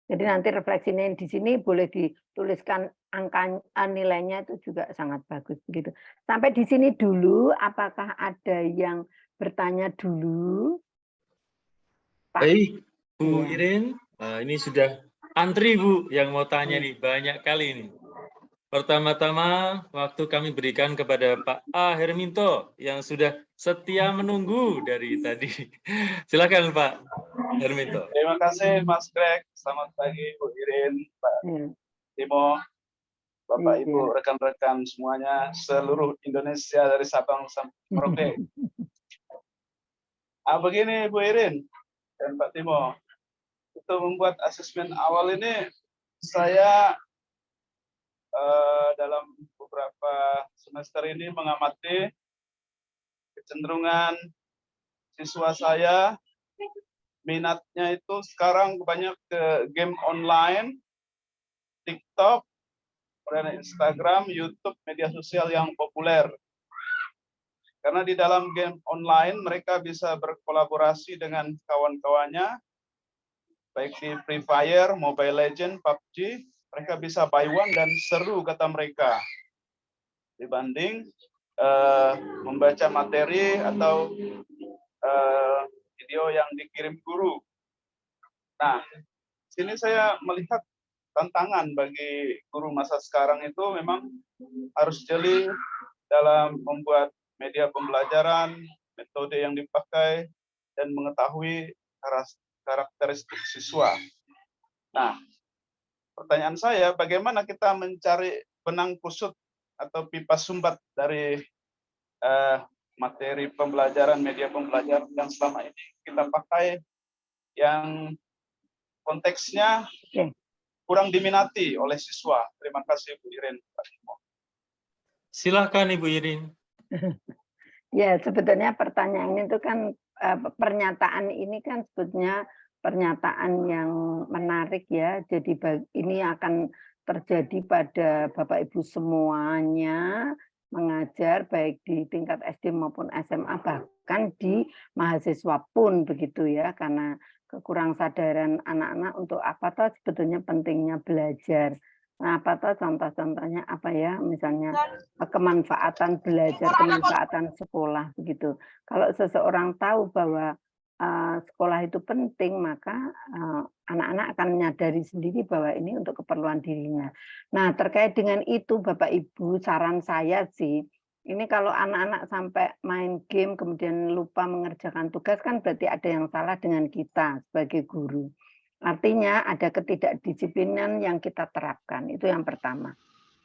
Jadi nanti refleksi ini di sini boleh dituliskan angka nilainya, itu juga sangat bagus begitu. Sampai di sini dulu, apakah ada yang bertanya dulu? Pak? Baik, Bu Iya. Irin, ini sudah antri Bu yang mau tanya nih, banyak kali ini. Pertama-tama, waktu kami berikan kepada Pak A. Herminto yang sudah setia menunggu dari tadi. Silakan Pak Herminto. Terima kasih Mas Greg. Selamat pagi Bu Irin, Pak Iya. Timo, Bapak Iya. Ibu, rekan-rekan semuanya seluruh Indonesia dari Sabang sampai Merauke. Begini Bu Irin dan Pak Timo, untuk membuat asesmen awal ini saya dalam beberapa semester ini mengamati kecenderungan siswa saya, minatnya itu sekarang banyak ke game online, TikTok, kemudian Instagram, YouTube, media sosial yang populer. Karena di dalam game online mereka bisa berkolaborasi dengan kawan-kawannya, baik di Free Fire, Mobile Legends, PUBG, mereka bisa buy one dan seru kata mereka. Dibanding membaca materi atau video yang dikirim guru. Nah, sini saya melihat tantangan bagi guru masa sekarang itu memang harus jeli dalam membuat media pembelajaran, metode yang dipakai, dan mengetahui karakteristik siswa. Nah, pertanyaan saya, bagaimana kita mencari benang kusut atau pipa sumbat dari materi pembelajaran, media pembelajaran yang selama ini kita pakai, yang konteksnya kurang diminati oleh siswa. Terima kasih Bu Irin. Silakan Ibu Irin. Ya, sebetulnya pertanyaan itu kan pernyataan ini kan sebetulnya pernyataan yang menarik ya. Jadi ini akan terjadi pada Bapak Ibu semuanya mengajar baik di tingkat SD maupun SMA, bahkan di mahasiswa pun begitu ya, karena kekurang sadaran anak-anak untuk apa toh sebetulnya pentingnya belajar. Nah, apa toh contoh-contohnya apa ya, misalnya kemanfaatan belajar, kemanfaatan sekolah begitu. Kalau seseorang tahu bahwa sekolah itu penting, maka anak-anak akan menyadari sendiri bahwa ini untuk keperluan dirinya. Nah, terkait dengan itu Bapak Ibu, saran saya sih, ini kalau anak-anak sampai main game kemudian lupa mengerjakan tugas, kan berarti ada yang salah dengan kita sebagai guru. Artinya ada ketidakdisiplinan yang kita terapkan, itu yang pertama.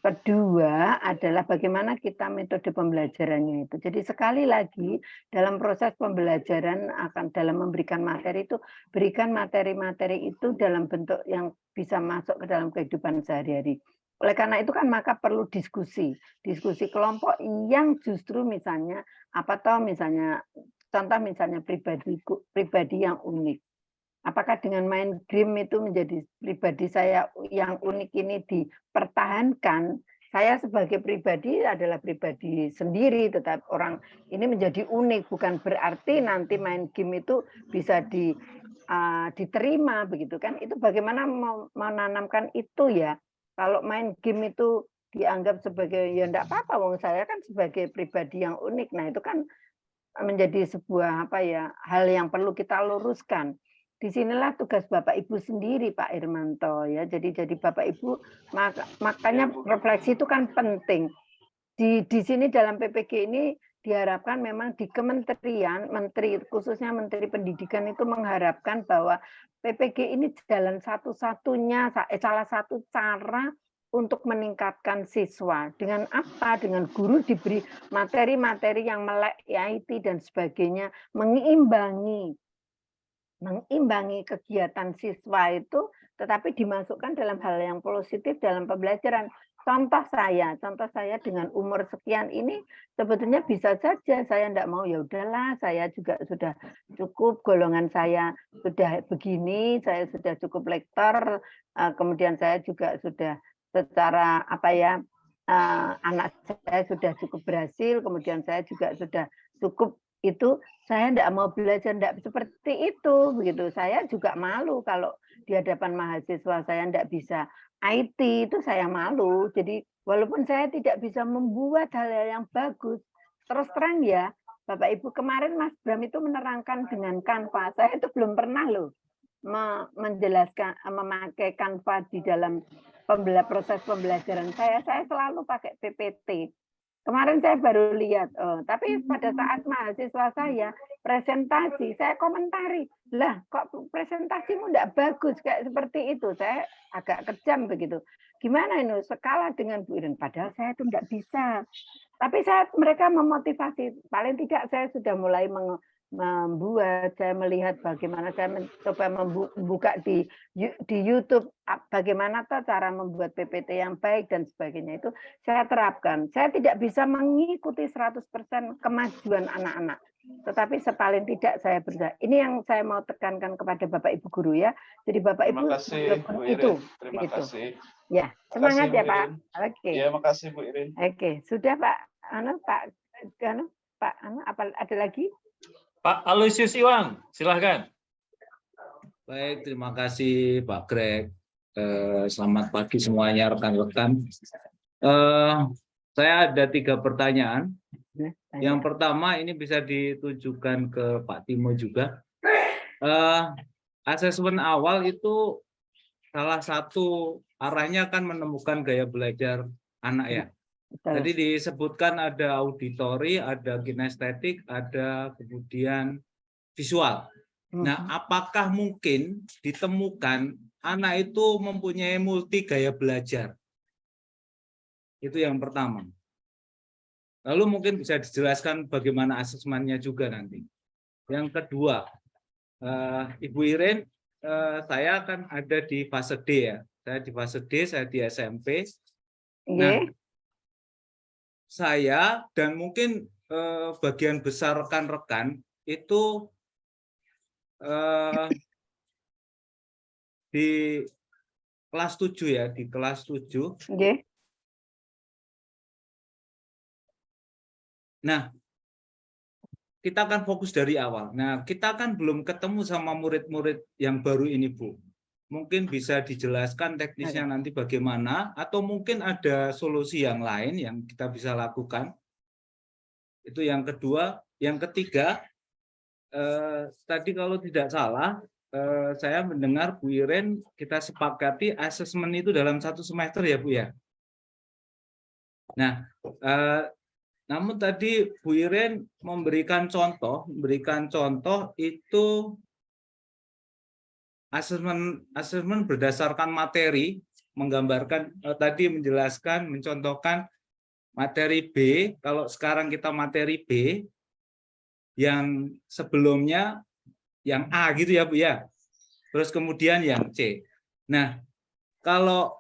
Kedua adalah bagaimana kita metode pembelajarannya itu. Jadi sekali lagi dalam proses pembelajaran akan dalam memberikan materi itu, berikan materi-materi itu dalam bentuk yang bisa masuk ke dalam kehidupan sehari-hari. Oleh karena itu kan maka perlu diskusi kelompok yang justru misalnya apa toh misalnya contoh misalnya pribadi yang unik. Apakah dengan main game itu menjadi pribadi saya yang unik ini dipertahankan? Saya sebagai pribadi adalah pribadi sendiri, tetap orang ini menjadi unik, bukan berarti nanti main game itu bisa diterima begitu kan? Itu bagaimana menanamkan itu ya? Kalau main game itu dianggap sebagai ya enggak apa-apa, wong saya kan sebagai pribadi yang unik. Nah, itu kan menjadi sebuah apa ya, hal yang perlu kita luruskan. Disinilah tugas Bapak Ibu sendiri Pak Irmanto ya. Jadi Bapak Ibu makanya refleksi itu kan penting. Di sini dalam PPG ini diharapkan memang di kementerian, menteri khususnya Menteri Pendidikan itu mengharapkan bahwa PPG ini jalan satu-satunya, salah satu cara untuk meningkatkan siswa. Dengan apa? Dengan guru diberi materi-materi yang melek IT dan sebagainya, mengimbangi kegiatan siswa itu, tetapi dimasukkan dalam hal yang positif dalam pembelajaran. Contoh saya dengan umur sekian ini sebetulnya bisa saja saya enggak mau, ya udahlah saya juga sudah cukup, golongan saya sudah begini, saya sudah cukup lektor, kemudian saya juga sudah secara apa ya, anak saya sudah cukup berhasil, kemudian saya juga sudah cukup itu saya tidak mau belajar tidak seperti itu begitu. Saya juga malu kalau di hadapan mahasiswa saya tidak bisa IT, itu saya malu. Jadi walaupun saya tidak bisa membuat hal-hal yang bagus, terus terang ya Bapak Ibu, kemarin Mas Bram itu menerangkan dengan Canva. Saya itu belum pernah loh menjelaskan memakai Canva di dalam proses pembelajaran saya selalu pakai PPT. Kemarin saya baru lihat, tapi pada saat mahasiswa saya presentasi, saya komentari, lah kok presentasimu enggak bagus kayak seperti itu, saya agak kejam begitu. Gimana ini skala dengan Bu Irin, padahal saya itu enggak bisa. Tapi mereka memotivasi, paling tidak saya sudah mulai membuat, saya melihat bagaimana saya mencoba membuka di YouTube bagaimana cara membuat PPT yang baik dan sebagainya, itu saya terapkan. Saya tidak bisa mengikuti 100% kemajuan anak-anak, tetapi sepaling tidak saya berusaha. Ini yang saya mau tekankan kepada Bapak Ibu guru ya. Jadi Bapak Ibu itu. Terima kasih. Ya, semangat ya Pak. Oke. Ya, makasih Bu Irin. Oke, sudah Pak. Apa ada lagi? Pak Aloysius Iwang, silahkan. Baik, terima kasih Pak Greg. Selamat pagi semuanya rekan-rekan. Saya ada 3 pertanyaan. Yang pertama ini bisa ditujukan ke Pak Timo juga. Asesmen awal itu salah satu arahnya kan menemukan gaya belajar anak ya. Tadi disebutkan ada auditori, ada kinestetik, ada kemudian visual. Nah, apakah mungkin ditemukan anak itu mempunyai multi gaya belajar? Itu yang pertama. Lalu mungkin bisa dijelaskan bagaimana asesmennya juga nanti. Yang kedua, Ibu Irin, saya kan ada di fase D ya. Saya di fase D, saya di SMP. Nah, saya dan mungkin bagian besar rekan-rekan itu di kelas 7 ya, di kelas 7. Nah, kita akan fokus dari awal. Nah, kita kan belum ketemu sama murid-murid yang baru ini, Bu. Mungkin bisa dijelaskan teknisnya nanti bagaimana, atau mungkin ada solusi yang lain yang kita bisa lakukan. Itu yang kedua. Yang ketiga, tadi kalau tidak salah, saya mendengar Bu Iren kita sepakati asesmen itu dalam 1 semester ya Bu ya. Nah, namun tadi Bu Iren memberikan contoh itu asesmen berdasarkan materi, menggambarkan tadi menjelaskan, mencontohkan materi B, kalau sekarang kita materi B, yang sebelumnya yang A gitu ya Bu ya, terus kemudian yang C. Nah, kalau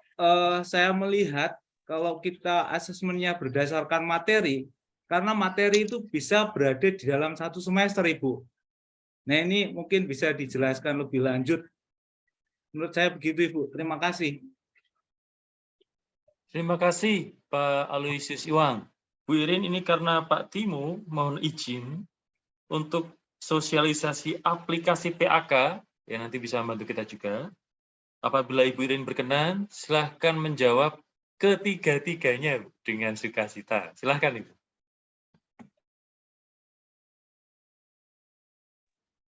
saya melihat kalau kita asesmennya berdasarkan materi, karena materi itu bisa berada di dalam 1 semester Ibu. Nah, ini mungkin bisa dijelaskan lebih lanjut. Menurut saya begitu Ibu. Terima kasih. Terima kasih Pak Aloysius Iwang. Bu Irin, ini karena Pak Timo mohon izin untuk sosialisasi aplikasi PAK, yang nanti bisa membantu kita juga. Apabila Ibu Irin berkenan, silahkan menjawab ketiga-tiganya dengan sukacita. Silahkan Ibu.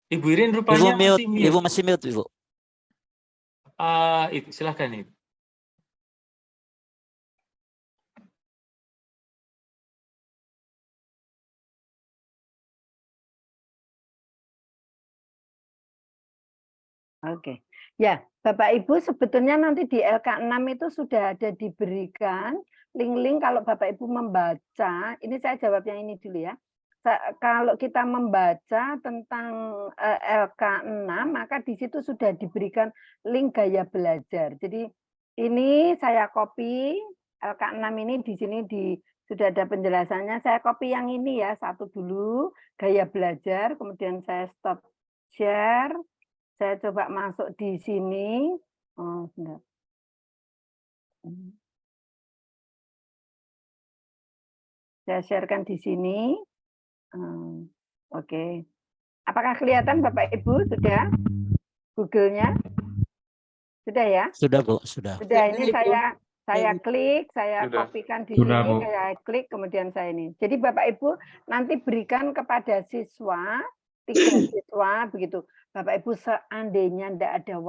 Ibu Irin rupanya masih mute. Ibu masih mute, Ibu. Itu silahkan Ibu. Oke. Ya, Bapak Ibu sebetulnya nanti di LK6 itu sudah ada diberikan link-link kalau Bapak Ibu membaca, ini saya jawab yang ini dulu ya. Kalau kita membaca tentang LK6, maka di situ sudah diberikan link gaya belajar. Jadi ini saya copy LK6 ini di sini sudah ada penjelasannya. Saya copy yang ini ya, satu dulu gaya belajar, kemudian saya stop share. Saya coba masuk di sini. Oh, sebentar. Saya sharekan di sini. Oke. Apakah kelihatan Bapak Ibu sudah Google-nya? Sudah ya? Sudah, Bu, sudah. Sudah, ini saya klik, saya Sudah. kopikan di Sudah, sini, Bu. saya klik, kemudian saya ini. Jadi Bapak Ibu nanti berikan kepada siswa, 3 siswa begitu. Bapak Ibu seandainya tidak ada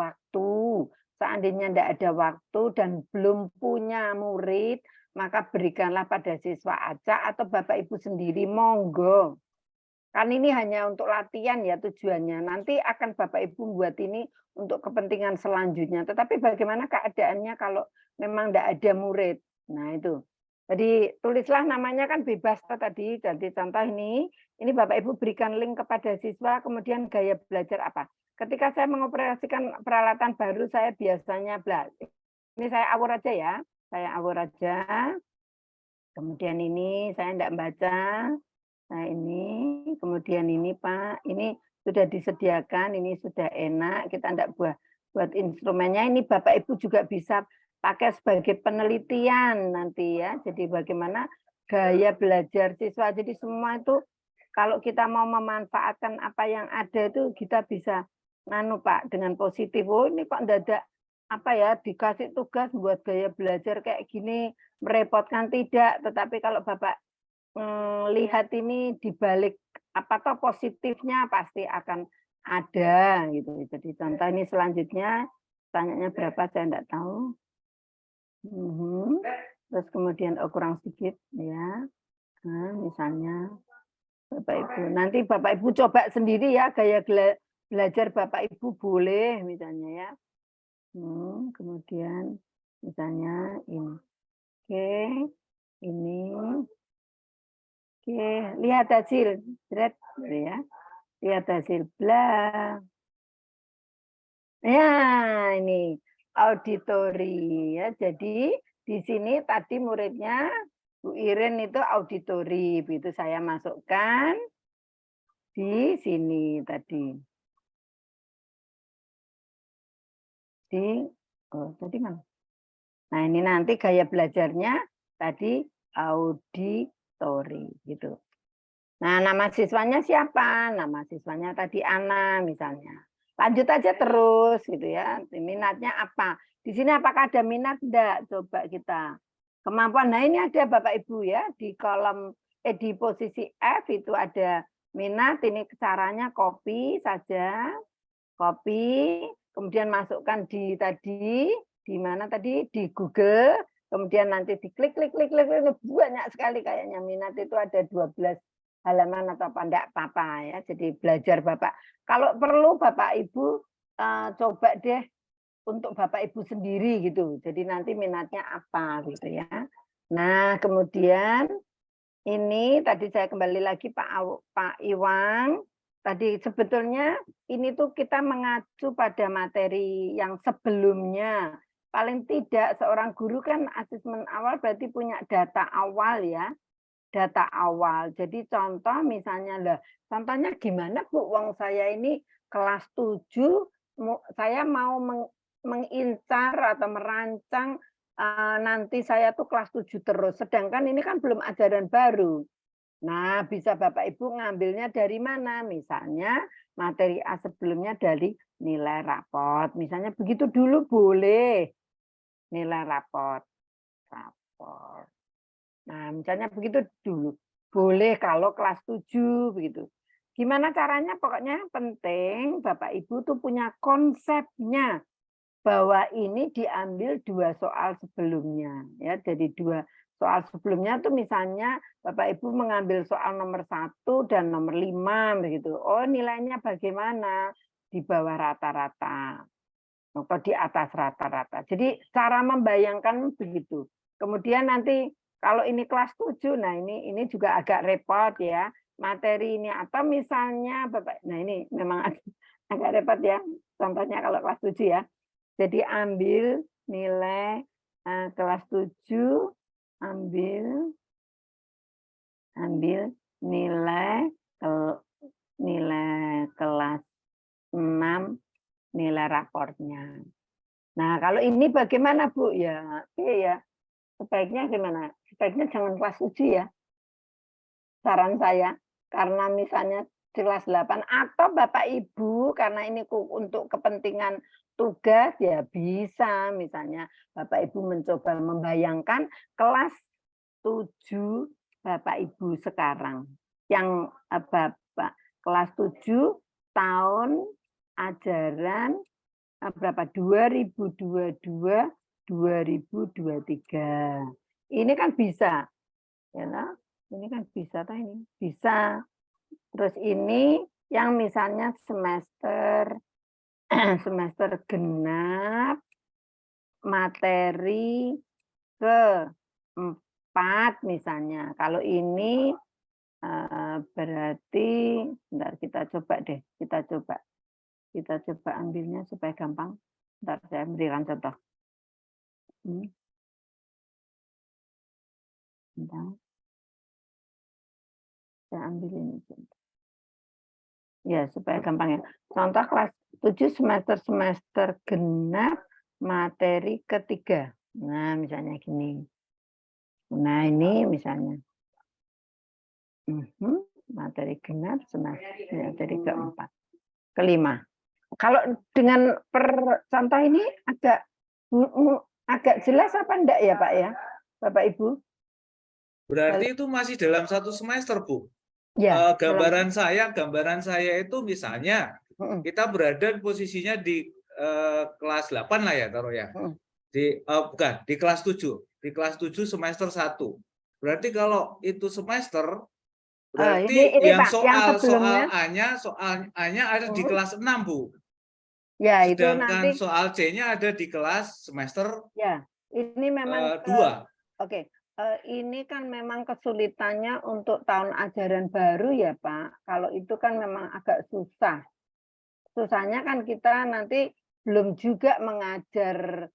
waktu dan belum punya murid, maka berikanlah pada siswa acak atau Bapak Ibu sendiri, monggo. Kan ini hanya untuk latihan ya tujuannya. Nanti akan Bapak Ibu buat ini untuk kepentingan selanjutnya. Tetapi bagaimana keadaannya kalau memang tidak ada murid? Nah itu. Jadi tulislah namanya kan bebas tadi. Jadi contoh ini Bapak Ibu berikan link kepada siswa, kemudian gaya belajar apa. Ketika saya mengoperasikan peralatan baru, saya biasanya belajar. Ini saya awur aja ya. Saya awur aja. Kemudian ini saya tidak baca. Nah ini, kemudian ini Pak, ini sudah disediakan, ini sudah enak, kita tidak buat instrumennya. Ini Bapak Ibu juga bisa pakai sebagai penelitian nanti ya. Jadi bagaimana gaya belajar siswa. Jadi semua itu kalau kita mau memanfaatkan apa yang ada itu kita bisa Pak dengan positif. Oh ini kok tidak ada dikasih tugas buat gaya belajar kayak gini merepotkan, tidak. Tetapi kalau Bapak lihat ini di balik apa positifnya pasti akan ada gitu. Jadi contoh ini selanjutnya tanyanya berapa saya tidak tahu. Terus kemudian kurang sedikit ya. Nah, misalnya Bapak Ibu nanti Bapak Ibu coba sendiri ya gaya belajar Bapak Ibu boleh misalnya ya. Kemudian misalnya ini. Oke, ini. Oke, lihat hasil, ya. Lihat hasil, bla. Ya, ini auditori ya. Jadi di sini tadi muridnya Bu Irin itu auditori, itu saya masukkan di sini tadi. Tadi mana? Nah ini nanti gaya belajarnya tadi auditori gitu. Nah, nama siswanya siapa? Nama siswanya tadi Ana misalnya. Lanjut aja terus gitu ya. Minatnya apa? Di sini apakah ada minat? Enggak? Coba kita. Kemampuan. Nah, ini ada Bapak Ibu ya di kolom di posisi F itu ada minat. Ini caranya copy saja. Copy, kemudian masukkan di mana tadi di Google. Kemudian nanti diklik, banyak sekali kayaknya minat itu ada 12 halaman atau apa, enggak apa-apa ya. Jadi belajar Bapak. Kalau perlu Bapak Ibu coba deh untuk Bapak Ibu sendiri gitu. Jadi nanti minatnya apa gitu ya. Nah, kemudian ini tadi saya kembali lagi Pak Iwan. Tadi sebetulnya ini tuh kita mengacu pada materi yang sebelumnya. Paling tidak seorang guru kan asesmen awal berarti punya data awal ya. Data awal. Jadi contoh misalnya contohnya gimana Bu? Wong saya ini kelas 7 saya mau mengincar atau merancang nanti saya tuh kelas 7 terus. Sedangkan ini kan belum ajaran baru. Nah, bisa Bapak Ibu ngambilnya dari mana? Misalnya materi A sebelumnya dari nilai raport. Misalnya begitu dulu boleh. Nilai raport. Nah, misalnya begitu dulu. Boleh kalau kelas 7 begitu. Gimana caranya? Pokoknya penting Bapak Ibu tuh punya konsepnya bahwa ini diambil 2 soal sebelumnya ya. Jadi 2 soal sebelumnya tuh misalnya Bapak Ibu mengambil soal nomor 1 dan nomor 5 begitu. Oh, nilainya bagaimana? Di bawah rata-rata atau di atas rata-rata. Jadi cara membayangkan begitu. Kemudian nanti kalau ini kelas 7, nah ini juga agak repot ya materi ini, atau misalnya Bapak, nah ini memang agak repot ya. Contohnya kalau kelas 7 ya. Jadi ambil nilai kelas 7, ambil nilai kelas 6, nilai raportnya. Nah, kalau ini bagaimana Bu? Ya, oke ya. Sebaiknya gimana? Sebaiknya jangan kelas 7 ya. Saran saya. Karena misalnya kelas 8 atau Bapak Ibu karena ini untuk kepentingan tugas ya bisa misalnya Bapak Ibu mencoba membayangkan kelas 7 Bapak Ibu sekarang yang Bapak kelas 7 tahun ajaran berapa 2022-2023. Ini kan bisa. Ya, nah? Ini kan bisa ini. Bisa. Terus ini yang misalnya semester genap materi ke-4 misalnya. Kalau ini berarti bentar kita coba deh, kita coba ambilnya supaya gampang. Bentar saya berikan contoh. Bentar. Saya ambil ini. Ya, supaya gampang ya. Contoh kelas 7 semester genap materi ke-3. Nah, misalnya gini. Nah, ini misalnya. Materi genap semester materi ke-4. ke-5. Kalau dengan contoh ini agak jelas apa enggak ya, Pak ya? Bapak Ibu? Berarti itu masih dalam satu semester, Bu. Ya, gambaran saya itu misalnya kita berada posisinya di kelas 8 lah ya taruh ya. Bukan, di kelas 7. Di kelas 7 semester 1. Berarti kalau itu semester berarti ini, yang Pak, soal A-nya ada di kelas 6, Bu. Ya, Sedangkan itu nanti soal C-nya ada di kelas semester ya. Ini memang 2. Oke. Ini kan memang kesulitannya untuk tahun ajaran baru ya Pak. Kalau itu kan memang agak susah. Susahnya kan kita nanti belum juga mengajar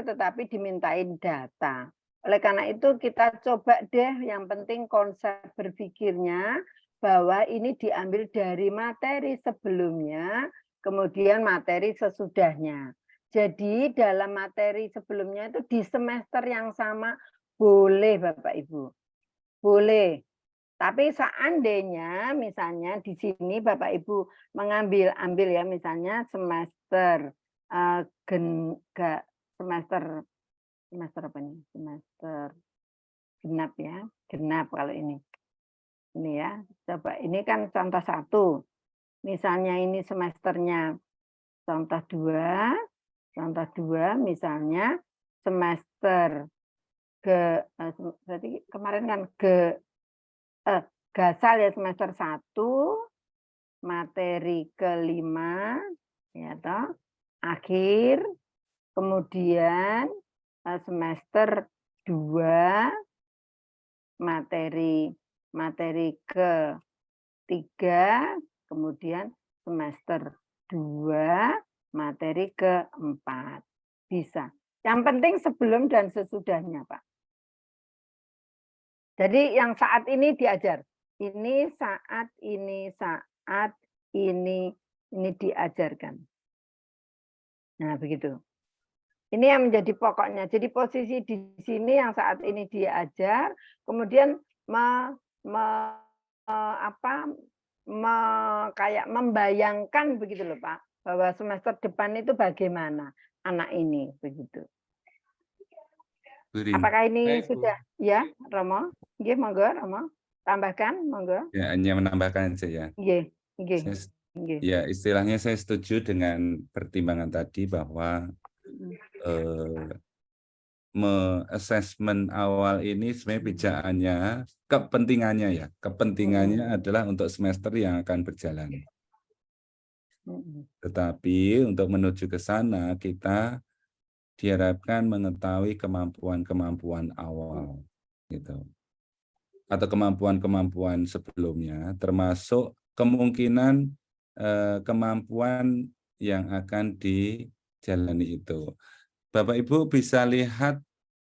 tetapi dimintain data. Oleh karena itu kita coba deh yang penting konsep berpikirnya bahwa ini diambil dari materi sebelumnya, kemudian materi sesudahnya. Jadi dalam materi sebelumnya itu di semester yang sama boleh Bapak Ibu, boleh. Tapi seandainya misalnya di sini Bapak Ibu ambil ya misalnya semester semester apa nih? Semester genap ya, genap kalau ini. Ini ya, coba ini kan contoh 1. Misalnya ini semesternya contoh 2 misalnya semester berarti kemarin kan gasal ya semester 1 materi ke-5 ya toh akhir kemudian semester 2 materi ke-3 kemudian semester 2 materi ke-4 bisa. Yang penting sebelum dan sesudahnya, Pak. Jadi yang saat ini diajar. Ini saat ini diajarkan. Nah, begitu. Ini yang menjadi pokoknya. Jadi posisi di sini yang saat ini diajar, kemudian kayak membayangkan begitu loh, Pak, bahwa semester depan itu bagaimana anak ini begitu. Apakah ini sudah ya, Romo? Nggih, monggo, Romo. Tambahkan, monggo. Ya, hanya menambahkan saja ya. Nggih. Ya, istilahnya saya setuju dengan pertimbangan tadi bahwa assessment awal ini sebenarnya pijakannya, kepentingannya adalah untuk semester yang akan berjalan. Tetapi untuk menuju ke sana kita diharapkan mengetahui kemampuan-kemampuan awal gitu. Atau kemampuan-kemampuan sebelumnya termasuk kemungkinan kemampuan yang akan dijalani itu. Bapak Ibu bisa lihat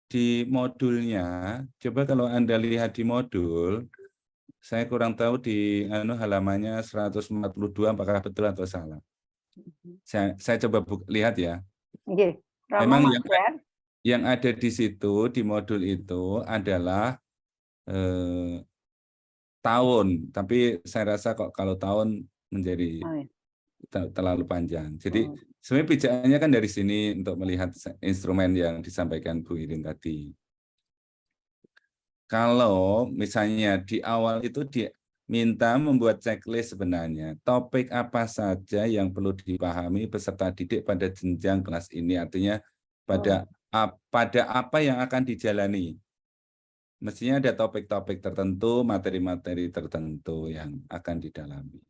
di modulnya. Coba kalau Anda lihat di modul, saya kurang tahu di halamannya 142 apakah betul atau salah. Saya coba lihat ya. Memang yang ada di situ di modul itu adalah tahun, tapi saya rasa kok kalau tahun menjadi terlalu panjang. Jadi sebenarnya pijakannya kan dari sini untuk melihat instrumen yang disampaikan Bu Irin tadi. Kalau misalnya di awal itu diminta membuat checklist sebenarnya, topik apa saja yang perlu dipahami peserta didik pada jenjang kelas ini, artinya pada apa yang akan dijalani. Mestinya ada topik-topik tertentu, materi-materi tertentu yang akan didalami.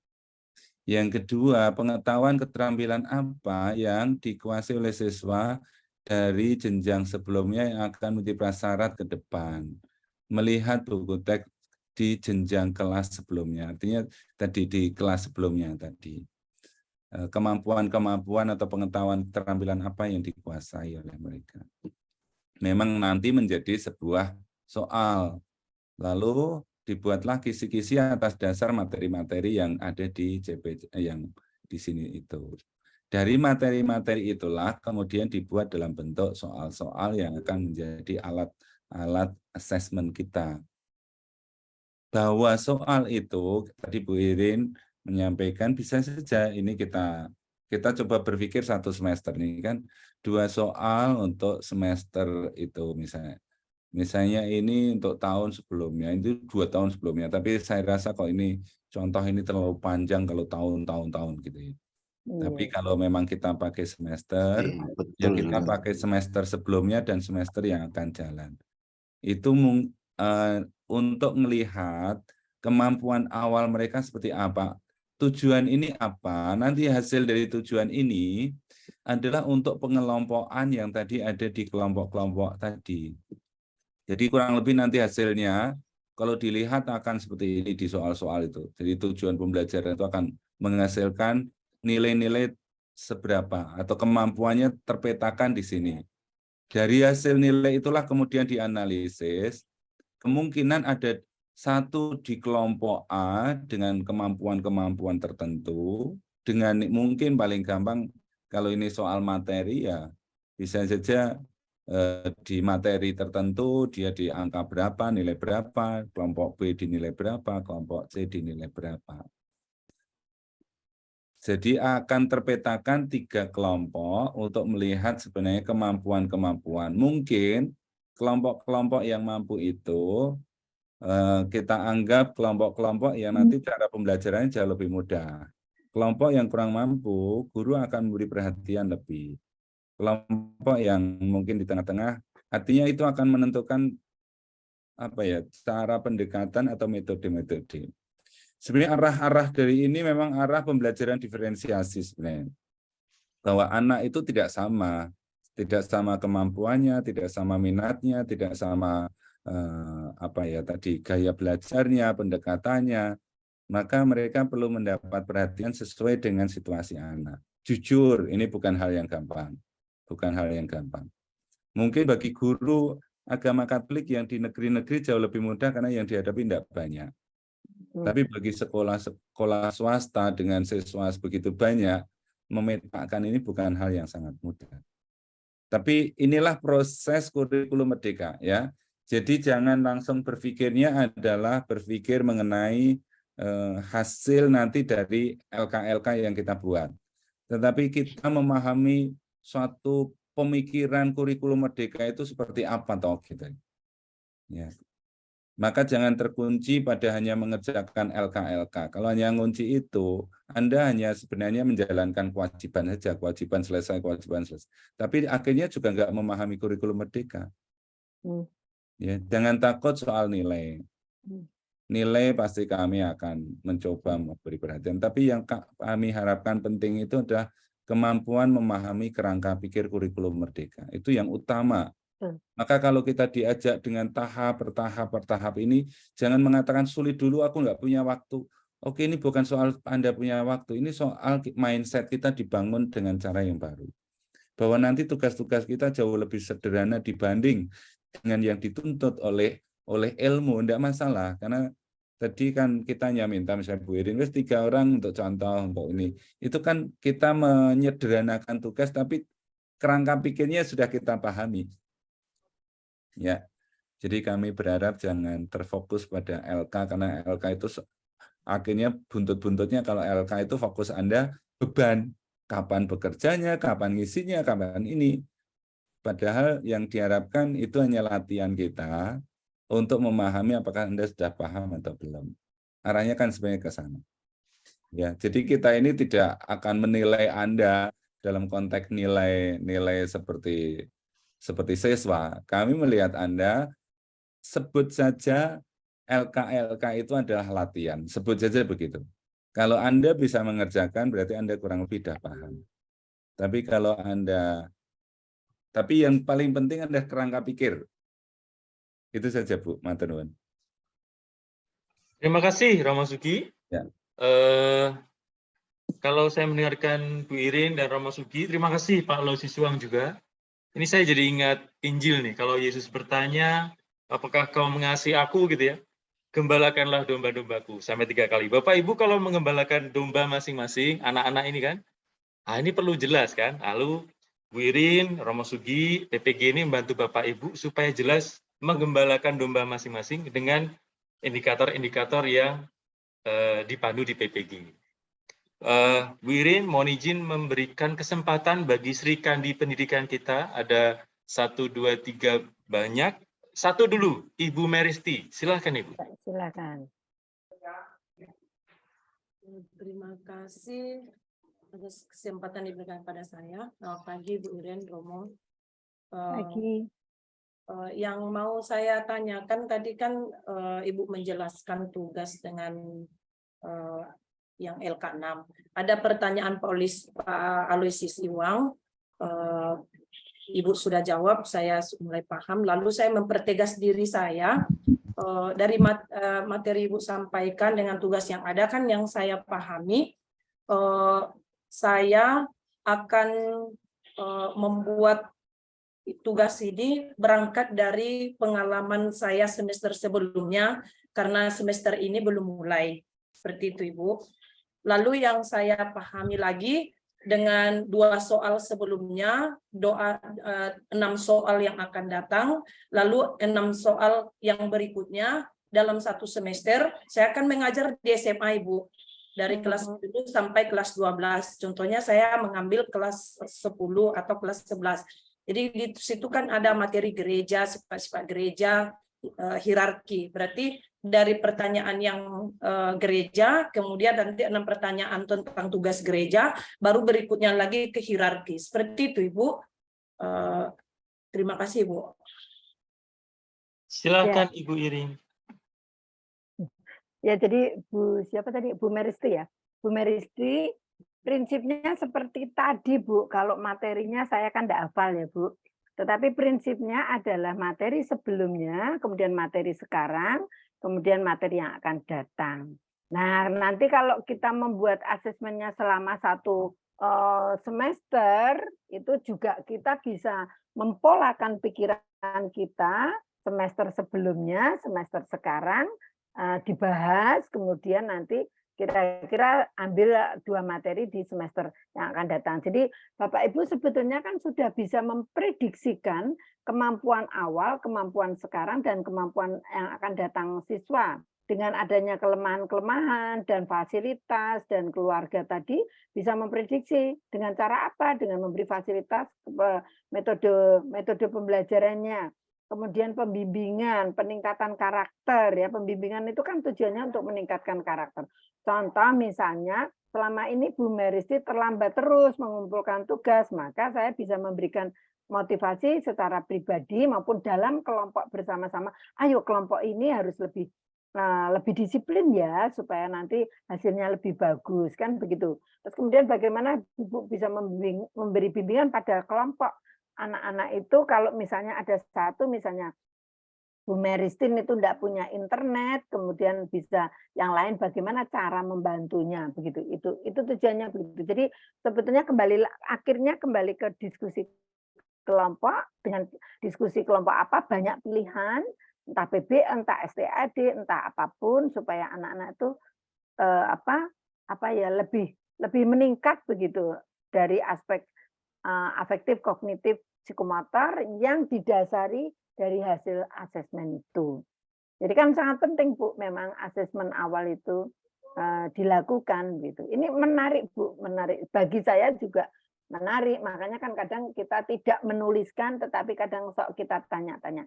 Yang kedua, pengetahuan keterampilan apa yang dikuasai oleh siswa dari jenjang sebelumnya yang akan menjadi prasyarat ke depan. Melihat buku teks di jenjang kelas sebelumnya, artinya tadi di kelas sebelumnya tadi. Kemampuan-kemampuan atau pengetahuan keterampilan apa yang dikuasai oleh mereka. Memang nanti menjadi sebuah soal, lalu dibuatlah kisi-kisi atas dasar materi-materi yang ada di CP yang di sini itu. Dari materi-materi itulah kemudian dibuat dalam bentuk soal-soal yang akan menjadi alat asesmen kita. Bahwa soal itu tadi Bu Irin menyampaikan bisa saja ini kita coba berpikir satu semester nih kan 2 soal untuk semester itu misalnya ini untuk tahun sebelumnya itu 2 tahun sebelumnya, tapi saya rasa kok ini contoh ini terlalu panjang kalau tahun-tahun gitu ya. Tapi kalau memang kita pakai semester, ya kita pakai semester sebelumnya dan semester yang akan jalan. Itu untuk melihat kemampuan awal mereka seperti apa. Tujuan ini apa? Nanti hasil dari tujuan ini adalah untuk pengelompokan yang tadi ada di kelompok-kelompok tadi. Jadi kurang lebih nanti hasilnya kalau dilihat akan seperti ini di soal-soal itu. Jadi tujuan pembelajaran itu akan menghasilkan nilai-nilai seberapa atau kemampuannya terpetakan di sini. Dari hasil nilai itulah kemudian dianalisis. Kemungkinan ada satu di kelompok A dengan kemampuan-kemampuan tertentu, dengan mungkin paling gampang kalau ini soal materi ya bisa saja di materi tertentu dia di angka berapa, nilai berapa, kelompok B dinilai berapa, kelompok C dinilai berapa. Jadi akan terpetakan 3 kelompok untuk melihat sebenarnya kemampuan-kemampuan. Mungkin kelompok-kelompok yang mampu itu kita anggap kelompok-kelompok yang nanti cara pembelajarannya jauh lebih mudah. Kelompok yang kurang mampu, guru akan memberi perhatian lebih. Kelompok yang mungkin di tengah-tengah, artinya itu akan menentukan apa ya cara pendekatan atau metode-metode. Sebenarnya arah-arah dari ini memang arah pembelajaran diferensiasi sebenarnya. Bahwa anak itu tidak sama kemampuannya, tidak sama minatnya, tidak sama apa ya tadi gaya belajarnya, pendekatannya. Maka mereka perlu mendapat perhatian sesuai dengan situasi anak. Jujur, ini bukan hal yang gampang. Bukan hal yang gampang. Mungkin bagi guru agama Katolik yang di negeri-negeri jauh lebih mudah karena yang dihadapi tidak banyak. Tapi bagi sekolah swasta dengan siswa begitu banyak, memetakan ini bukan hal yang sangat mudah. Tapi inilah proses kurikulum merdeka ya. Jadi jangan langsung berpikirnya adalah berpikir mengenai hasil nanti dari LK-LK yang kita buat. Tetapi kita memahami suatu pemikiran kurikulum merdeka itu seperti apa toh gitu. Ya. Maka jangan terkunci pada hanya mengerjakan LK-LK. Kalau hanya ngunci itu, Anda hanya sebenarnya menjalankan kewajiban saja, kewajiban selesai. Tapi akhirnya juga nggak memahami kurikulum merdeka. Ya, jangan takut soal nilai. Nilai pasti kami akan mencoba memberi perhatian. Tapi yang kami harapkan penting itu adalah kemampuan memahami kerangka pikir kurikulum merdeka. Itu yang utama. Maka kalau kita diajak dengan tahap per tahap ini, jangan mengatakan sulit dulu, aku nggak punya waktu. Oke, ini bukan soal Anda punya waktu, ini soal mindset kita dibangun dengan cara yang baru. Bahwa nanti tugas-tugas kita jauh lebih sederhana dibanding dengan yang dituntut oleh ilmu, tidak masalah. Karena tadi kan kita hanya minta misalnya Bu Irin, 3 orang untuk contoh, untuk ini. Itu kan kita menyederhanakan tugas, tapi kerangka pikirnya sudah kita pahami. Ya, Jadi kami berharap jangan terfokus pada LK, karena LK itu akhirnya buntut-buntutnya kalau LK itu fokus Anda beban. Kapan bekerjanya, kapan ngisinya, kapan ini. Padahal yang diharapkan itu hanya latihan kita untuk memahami apakah Anda sudah paham atau belum. Arahnya kan sebenarnya ke sana. Ya, jadi kita ini tidak akan menilai Anda dalam konteks nilai seperti siswa. Kami melihat Anda, sebut saja LK itu adalah latihan. Sebut saja begitu. Kalau Anda bisa mengerjakan, berarti Anda kurang lebih sudah paham. Tapi yang paling penting Anda kerangka pikir. Itu saja, Bu. Matur nuwun. Terima kasih, Romo Sugi. Ya. Kalau saya mendengarkan Bu Irin dan Romo Sugi, terima kasih Pak Losiswang juga. Ini saya jadi ingat Injil nih. Kalau Yesus bertanya, apakah kau mengasihi aku gitu ya? Gembalakanlah domba-dombaku sampai 3 kali. Bapak Ibu kalau mengembalakan domba masing-masing, anak-anak ini kan, ini perlu jelas kan. Lalu Bu Irin, Romo Sugi, PPG ini membantu Bapak Ibu supaya jelas menggembalakan domba masing-masing dengan indikator-indikator yang dipandu di PPG. Bu Irin, mohon izin memberikan kesempatan bagi Sri Kandi pendidikan kita. Ada 1, 2, 3 banyak. Satu dulu, Ibu Meristi. Silakan Ibu. Silakan. Terima kasih atas kesempatan diberikan pada saya. Selamat pagi Bu Irin, Romo. Pagi. Yang mau saya tanyakan tadi kan Ibu menjelaskan tugas dengan yang LK6. Ada pertanyaan Pak Aloysius Iwang. Ibu sudah jawab, saya mulai paham. Lalu saya mempertegas diri saya dari materi Ibu sampaikan dengan tugas yang ada kan yang saya pahami. Saya akan membuat tugas ini berangkat dari pengalaman saya semester sebelumnya karena semester ini belum mulai. Seperti itu Ibu. Lalu yang saya pahami lagi dengan 2 soal sebelumnya, 6 soal yang akan datang, lalu 6 soal yang berikutnya dalam 1 semester, saya akan mengajar di SMA Ibu. Dari kelas 10 sampai kelas 12. Contohnya saya mengambil kelas 10 atau kelas 11. Jadi di situ kan ada materi gereja, sifat-sifat gereja, hierarki. Berarti dari pertanyaan yang gereja, kemudian nanti 6 pertanyaan tentang tugas gereja, baru berikutnya lagi ke hierarki. Seperti itu Ibu. Terima kasih Ibu. Silakan ya. Ibu Irin. Ya, jadi siapa tadi? Bu Meristi ya. Bu Meristi, prinsipnya seperti tadi Bu. Kalau materinya saya kan tidak hafal ya Bu. Tetapi prinsipnya adalah materi sebelumnya, kemudian materi sekarang, kemudian materi yang akan datang. Nah, nanti kalau kita membuat asesmennya selama 1 semester, itu juga kita bisa mempolakan pikiran kita semester sebelumnya, semester sekarang, dibahas, kemudian nanti kira-kira ambil 2 materi di semester yang akan datang. Jadi Bapak Ibu sebetulnya kan sudah bisa memprediksikan kemampuan awal, kemampuan sekarang, dan kemampuan yang akan datang siswa. Dengan adanya kelemahan-kelemahan dan fasilitas dan keluarga tadi bisa memprediksi dengan cara apa? Dengan memberi fasilitas metode pembelajarannya. Kemudian pembimbingan, peningkatan karakter ya. Pembimbingan itu kan tujuannya untuk meningkatkan karakter. Contoh misalnya selama ini Bu Meristi terlambat terus mengumpulkan tugas, maka saya bisa memberikan motivasi secara pribadi maupun dalam kelompok bersama-sama. Ayo kelompok ini harus lebih disiplin ya supaya nanti hasilnya lebih bagus kan begitu. Terus kemudian bagaimana Ibu bisa memberi bimbingan pada kelompok anak-anak itu kalau misalnya ada satu misalnya Bu Meristin itu tidak punya internet, kemudian bisa yang lain bagaimana cara membantunya begitu. Itu tujuannya begitu. Jadi sebetulnya akhirnya kembali ke diskusi kelompok. Dengan diskusi kelompok apa banyak pilihan, entah PB, entah STAD, entah apapun supaya anak-anak itu lebih meningkat begitu dari aspek afektif, kognitif, psikomotor yang didasari dari hasil asesmen itu. Jadi kan sangat penting Bu, memang asesmen awal itu dilakukan gitu. Ini menarik Bu, menarik. Bagi saya juga menarik, makanya kan kadang kita tidak menuliskan, tetapi kadang sok kita tanya-tanya.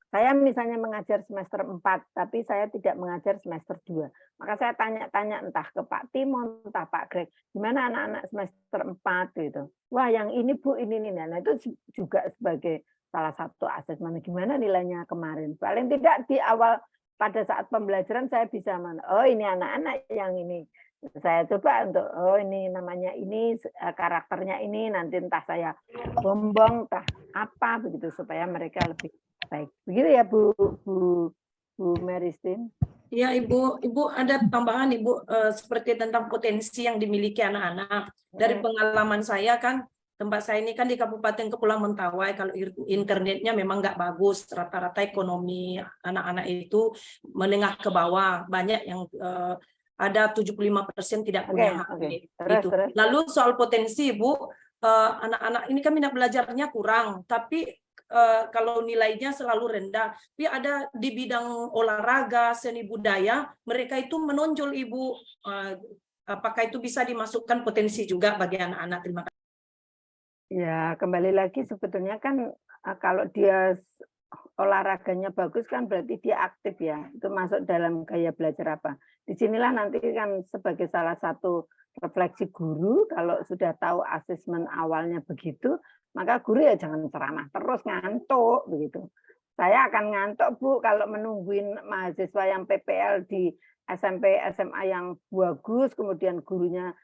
Saya misalnya mengajar semester 4, tapi saya tidak mengajar semester 2. Maka saya tanya-tanya entah ke Pak Timo, entah Pak Greg, gimana anak-anak semester 4 gitu. Wah, yang ini Bu, ini. Nah, itu juga sebagai salah satu asesmen gimana nilainya kemarin. Paling tidak di awal pada saat pembelajaran saya bisa oh ini anak-anak yang ini. Saya coba untuk ini namanya ini karakternya ini, nanti entah saya bombong entah apa begitu supaya mereka lebih baik. Begitu ya Bu Meristin. Ya Ibu ada tambahan Ibu seperti tentang potensi yang dimiliki anak-anak. Dari pengalaman saya kan, tempat saya ini kan di Kabupaten Kepulauan Mentawai, kalau internetnya memang nggak bagus, rata-rata ekonomi anak-anak itu menengah ke bawah, banyak yang ada 75% tidak punya HP. Gitu. Lalu soal potensi Bu, anak-anak ini kan minat belajarnya kurang, tapi kalau nilainya selalu rendah, tapi ada di bidang olahraga, seni budaya, mereka itu menonjol Ibu. Apakah itu bisa dimasukkan potensi juga bagi anak-anak? Terima kasih. Ya, kembali lagi sebetulnya kan kalau dia olahraganya bagus kan berarti dia aktif ya. Itu masuk dalam gaya belajar apa. Disinilah nanti kan sebagai salah satu refleksi guru, kalau sudah tahu asesmen awalnya begitu, maka guru ya jangan ceramah terus ngantuk begitu. Saya akan ngantuk Bu kalau menungguin mahasiswa yang PPL di SMP SMA yang bagus, kemudian gurunya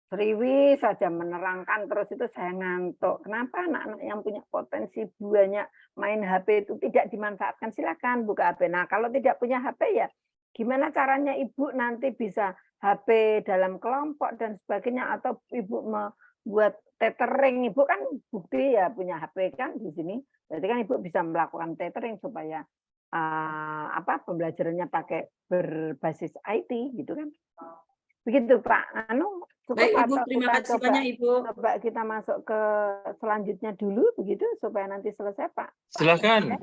serius saja menerangkan terus itu saya ngantuk. Kenapa anak-anak yang punya potensi banyak main HP itu tidak dimanfaatkan? Silakan buka HP. Nah, kalau tidak punya HP ya gimana caranya Ibu nanti bisa HP dalam kelompok dan sebagainya, atau Ibu membuat tethering. Ibu kan bukti ya punya HP kan di sini. Berarti kan Ibu bisa melakukan tethering supaya pembelajarannya pakai berbasis IT gitu kan. Begitu Pak. Cukup. Baik Ibu, atau terima kita kasih banyak Ibu. Coba kita masuk ke selanjutnya dulu begitu supaya nanti selesai Pak. Silakan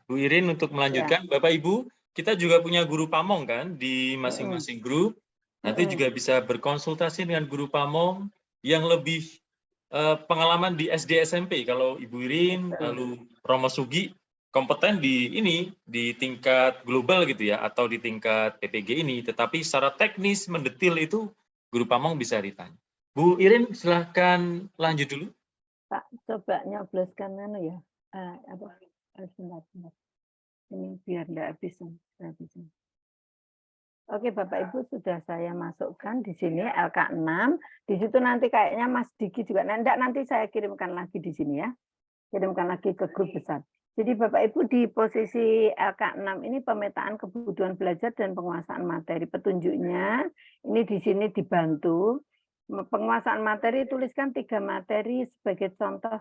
Bu Irin untuk melanjutkan. Ya. Bapak Ibu, kita juga punya guru pamong kan di masing-masing grup. Nanti juga bisa berkonsultasi dengan guru pamong yang lebih pengalaman di SD SMP. Kalau Ibu Irin lalu Romo Sugi kompeten di tingkat global gitu ya, atau di tingkat PPG ini, tetapi secara teknis mendetil itu guru pamong bisa ditanya. Bu Irin silahkan lanjut dulu. Pak, coba nyobloskan ya. Sebentar. Ini biar enggak habis. Oke, Bapak Ibu sudah saya masukkan di sini LK6. Di situ nanti kayaknya Mas Diki juga nanti saya kirimkan lagi di sini ya. Kirimkan lagi ke grup besar. Jadi Bapak Ibu di posisi LK6 ini pemetaan kebutuhan belajar dan penguasaan materi. Petunjuknya ini di sini dibantu. Penguasaan materi, tuliskan 3 materi sebagai contoh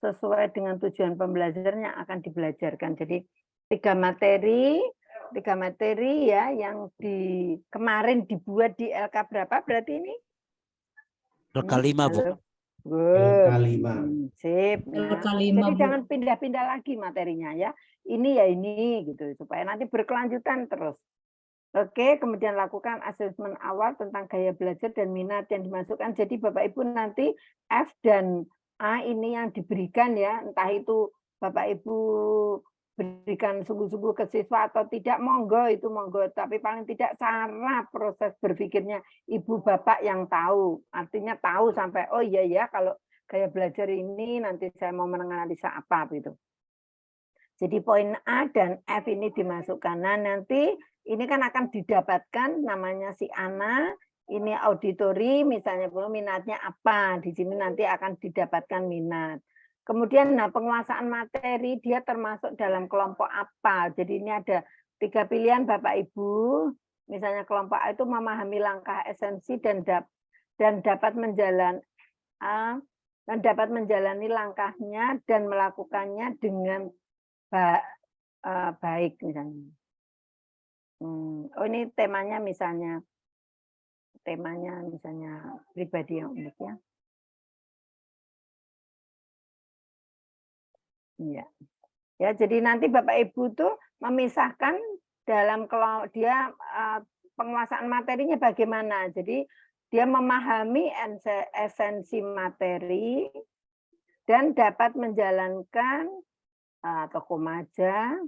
sesuai dengan tujuan pembelajaran yang akan dibelajarkan. Jadi 3 materi ya yang kemarin dibuat di LK berapa berarti ini? LK 5 Bu. LK5. Sip. Nah, jadi jangan pindah-pindah lagi materinya ya. Ini ya ini gitu supaya nanti berkelanjutan terus. Oke, kemudian lakukan asesmen awal tentang gaya belajar dan minat yang dimasukkan. Jadi Bapak Ibu nanti F dan A ini yang diberikan ya, entah itu Bapak Ibu berikan sungguh-sungguh ke siswa atau tidak, monggo, tapi paling tidak cara proses berpikirnya Ibu Bapak yang tahu. Artinya tahu sampai oh iya ya kalau gaya belajar ini nanti saya mau menganalisa apa gitu. Jadi poin A dan F ini dimasukkan. Nah, nanti ini kan akan didapatkan namanya si Ana, ini auditori misalnya minatnya apa. Di sini nanti akan didapatkan minat. Kemudian penguasaan materi dia termasuk dalam kelompok apa. Jadi ini ada 3 pilihan Bapak Ibu. Misalnya kelompok A itu memahami langkah esensi dan dapat menjalani langkahnya dan melakukannya dengan baik misalnya. Oh ini temanya misalnya pribadi yang unik ya. Iya. Ya, jadi nanti Bapak Ibu tuh memisahkan dalam dia penguasaan materinya bagaimana. Jadi dia memahami esensi materi dan dapat menjalankan atau komaja,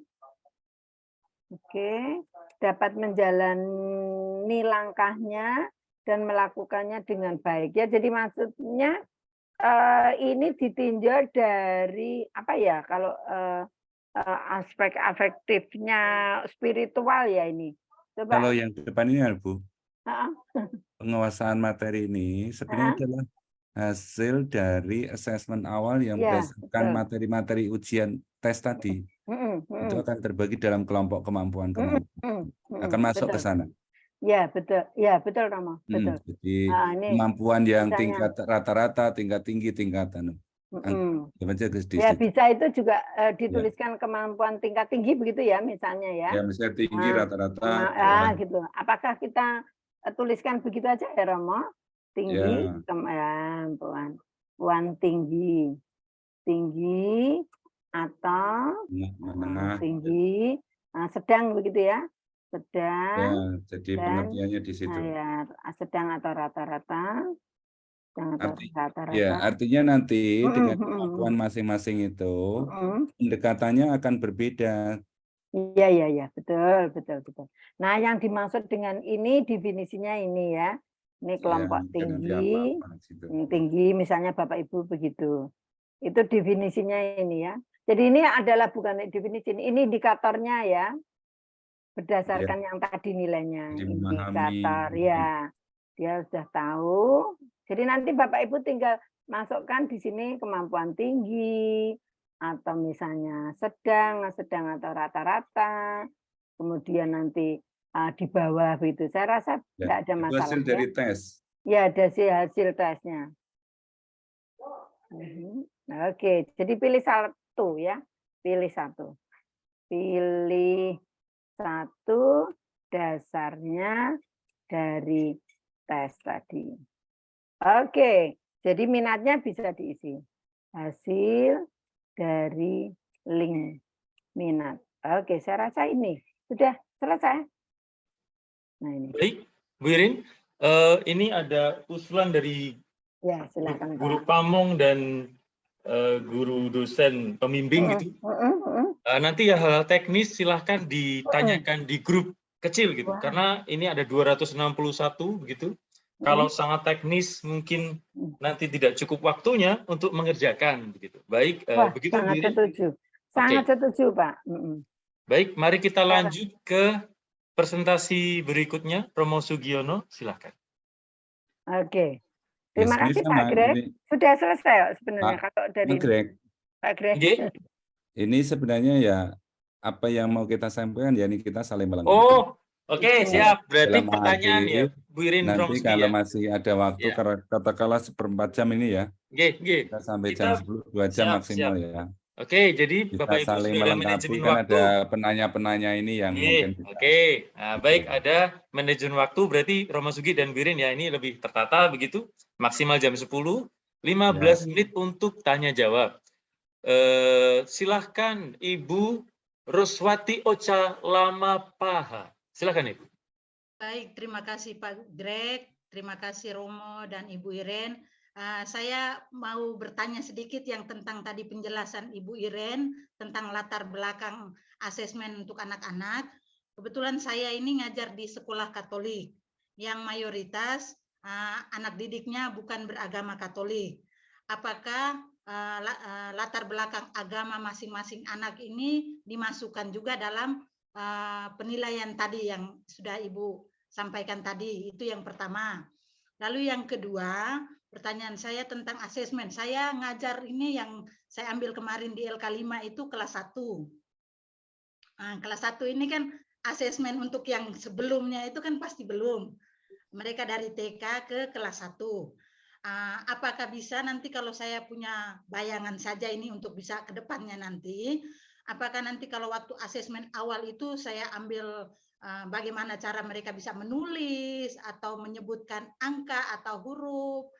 dapat menjalani langkahnya dan melakukannya dengan baik. Ya, jadi maksudnya ini ditinjau dari apa ya, kalau aspek afektifnya spiritual ya ini. Coba. Kalau yang depan ini ya, Bu, penguasaan materi ini sebenarnya adalah hasil dari asesmen awal yang Ya, berdasarkan betul. materi-materi ujian tes tadi. Itu akan terbagi dalam kelompok kemampuan-kemampuan. Akan masuk ke Betul. sana. Ya, betul. Ya, betul, Romo. Betul. Jadi Ini kemampuan yang misalnya, tingkat rata-rata, tingkat tinggi, tingkat ya bisa itu juga dituliskan kemampuan tingkat tinggi begitu ya, misalnya ya. Ya, misalnya tinggi, rata-rata. Gitu. Apakah kita tuliskan begitu aja ya, Romo? Tinggi, Ya. kemampuan tinggi, tinggi atau menengah. tinggi, sedang begitu ya, sedang. Ya, jadi pengertiannya di situ. Ya, sedang atau rata-rata. Ya, artinya nanti dengan kemampuan masing-masing itu pendekatannya akan berbeda. Iya, betul. Nah, yang dimaksud dengan ini definisinya ini ya. Ini kelompok tinggi, ini tinggi, misalnya Bapak Ibu begitu. Itu definisinya ini ya. Jadi ini adalah bukan definisi, ini indikatornya ya. Berdasarkan yang tadi nilainya. Indikator ya. Dia sudah tahu. Jadi nanti Bapak Ibu tinggal masukkan di sini kemampuan tinggi, atau misalnya sedang atau rata-rata. Kemudian nanti di bawah begitu. Saya rasa tidak ada masalah. Hasil dari tes. Ya, ada hasil tesnya. Oke, jadi pilih satu ya. Pilih satu. Pilih satu dasarnya dari tes tadi. Oke, jadi minatnya bisa diisi. Hasil dari link minat. Oke, saya rasa ini sudah selesai. Nah, ini. Baik, Bu Irin, ini ada usulan dari silakan, guru pamong dan guru dosen pembimbing gitu. Nanti ya hal teknis silahkan ditanyakan di grup kecil gitu, karena ini ada 261 begitu. Kalau sangat teknis mungkin nanti tidak cukup waktunya untuk mengerjakan begitu. Baik, begitu Bu Irin. Sangat setuju, Pak. Baik, mari kita lanjut ke presentasi berikutnya. Romo Sugiono, silakan. Oke. Terima kasih Pak Greg. Sudah selesai sebenarnya kalau dari Pak Greg. Ini sebenarnya ya apa yang mau kita sampaikan ya ini kita saling melengkapi. Oh, oke, siap. Berarti pertanyaan ya Bu Irin nanti kalau masih ada waktu katakanlah 1/4 jam ini ya. Kita sampai jam 10, 2 jam maksimal ya. Oke, jadi Bapak Ibu saling sudah melengkapi manajemen kan waktu. ada penanya-penanya ini yang mungkin. Oke, nah, baik ada manajemen waktu berarti Romo Sugi dan Bu Irin ya ini lebih tertata begitu. Maksimal jam 10, 15 menit untuk tanya jawab. Silahkan Ibu Ruswati Ocha Lamapaha. Silahkan Ibu. Baik, terima kasih Pak Greg, terima kasih Romo dan Ibu Iren. Saya mau bertanya sedikit yang tentang tadi penjelasan Ibu Iren tentang latar belakang asesmen untuk anak-anak. Kebetulan saya ini ngajar di sekolah Katolik yang mayoritas anak didiknya bukan beragama Katolik. Apakah latar belakang agama masing-masing anak ini dimasukkan juga dalam penilaian tadi yang sudah Ibu sampaikan tadi? Itu yang pertama. Lalu yang kedua, pertanyaan saya tentang asesmen. Saya ngajar ini yang saya ambil kemarin di LK5 itu kelas 1. Kelas 1 ini kan asesmen untuk yang sebelumnya itu kan pasti belum. Mereka dari TK ke kelas 1. Apakah bisa nanti kalau saya punya bayangan saja ini untuk bisa ke depannya nanti, apakah nanti kalau waktu asesmen awal itu saya ambil bagaimana cara mereka bisa menulis atau menyebutkan angka atau huruf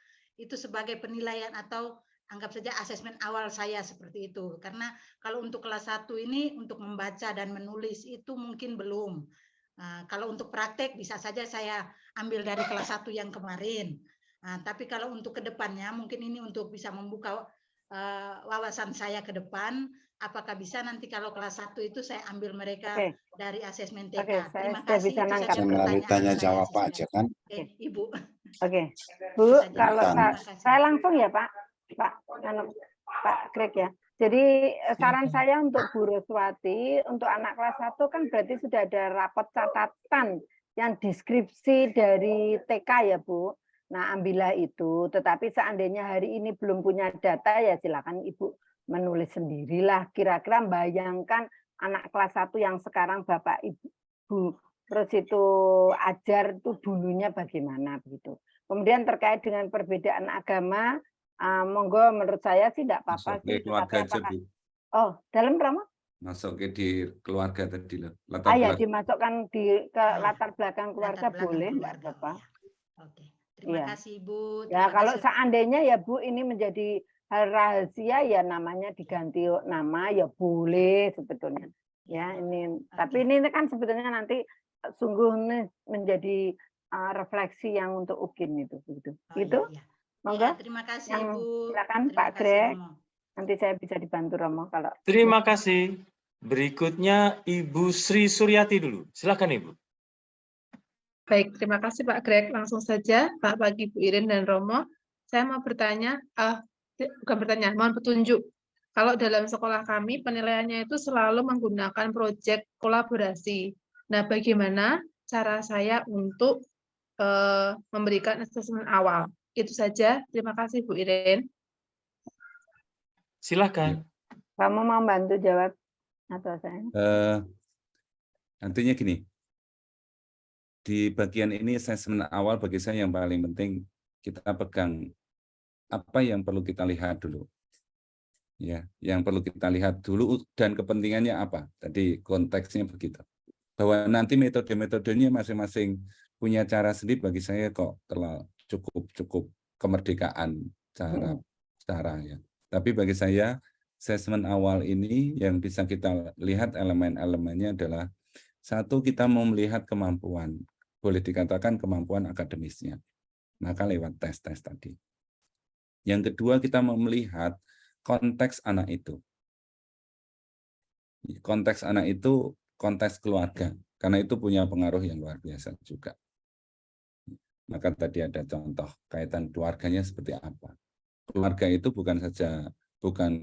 itu sebagai penilaian, atau anggap saja asesmen awal saya seperti itu. Karena kalau untuk kelas 1 ini untuk membaca dan menulis itu mungkin belum. Kalau untuk praktek bisa saja saya ambil dari kelas 1 yang kemarin. Tapi kalau untuk kedepannya mungkin ini untuk bisa membuka wawasan saya ke depan. Apakah bisa nanti kalau kelas 1 itu saya ambil mereka dari asesmen TK. Oke, Terima saya kasih. bisa Itu nangkap. saja Melalui pertanyaan tanya saya. jawab aja kan. Oke, Ibu. Oke, Bu, Itu saja. kalau Silakan. saya langsung ya Pak Greg ya. Jadi saran saya untuk Bu Roswati, untuk anak kelas 1 kan berarti sudah ada rapot catatan yang deskripsi dari TK ya Bu. Nah ambillah itu, tetapi seandainya hari ini belum punya data ya silakan Ibu menulis sendirilah. Kira-kira bayangkan anak kelas 1 yang sekarang Bapak Ibu terus itu ajar itu dulunya bagaimana begitu. Kemudian terkait dengan perbedaan agama, monggo menurut saya sih tidak apa-apa Masuk ke sih. keluarga Tetapi aja, apakah Bu. oh dalam Rama? Masuk ke di keluarga tadi loh. Ah ya dimasukkan ke latar belakang keluarga boleh, enggak apa-apa. Oke. Terima Iya. kasih Bu. Ya Terima kalau kasih. seandainya ya Bu ini menjadi hal rahasia ya namanya diganti nama ya boleh sebetulnya. Ya ini tapi ini kan sebetulnya nanti sungguh menjadi refleksi yang untuk UKIN itu begitu. Gitu. Iya. Monggo. Ya, terima kasih Yang Bu. silakan Terima Pak kasih, Greg. Romo. Nanti saya bisa dibantu Romo kalau Terima kasih. Berikutnya Ibu Sri Suryati dulu. Silakan Ibu. Baik, terima kasih Pak Greg. Langsung saja Pak Pagi, Bu Irin dan Romo. Saya mau bertanya, bukan bertanya, mohon petunjuk. Kalau dalam sekolah kami penilaiannya itu selalu menggunakan proyek kolaborasi. Nah, bagaimana cara saya untuk memberikan asesmen awal? Itu saja. Terima kasih Bu Irin. Silakan. kamu mau bantu jawab atau saya? Nantinya gini. Di bagian ini asesmen awal bagi saya yang paling penting kita pegang apa yang perlu kita lihat dulu. Ya, yang perlu kita lihat dulu dan kepentingannya apa. Tadi konteksnya begitu. Bahwa nanti metode-metodenya masing-masing punya cara sendiri bagi saya kok terlalu cukup kemerdekaan caranya. Tapi bagi saya asesmen awal ini yang bisa kita lihat elemen-elemennya adalah satu, kita mau melihat kemampuan, boleh dikatakan kemampuan akademisnya. Maka lewat tes-tes tadi. Yang kedua, kita mau melihat konteks anak itu. Konteks anak itu konteks keluarga, karena itu punya pengaruh yang luar biasa juga. Maka tadi ada contoh kaitan keluarganya seperti apa. Keluarga itu bukan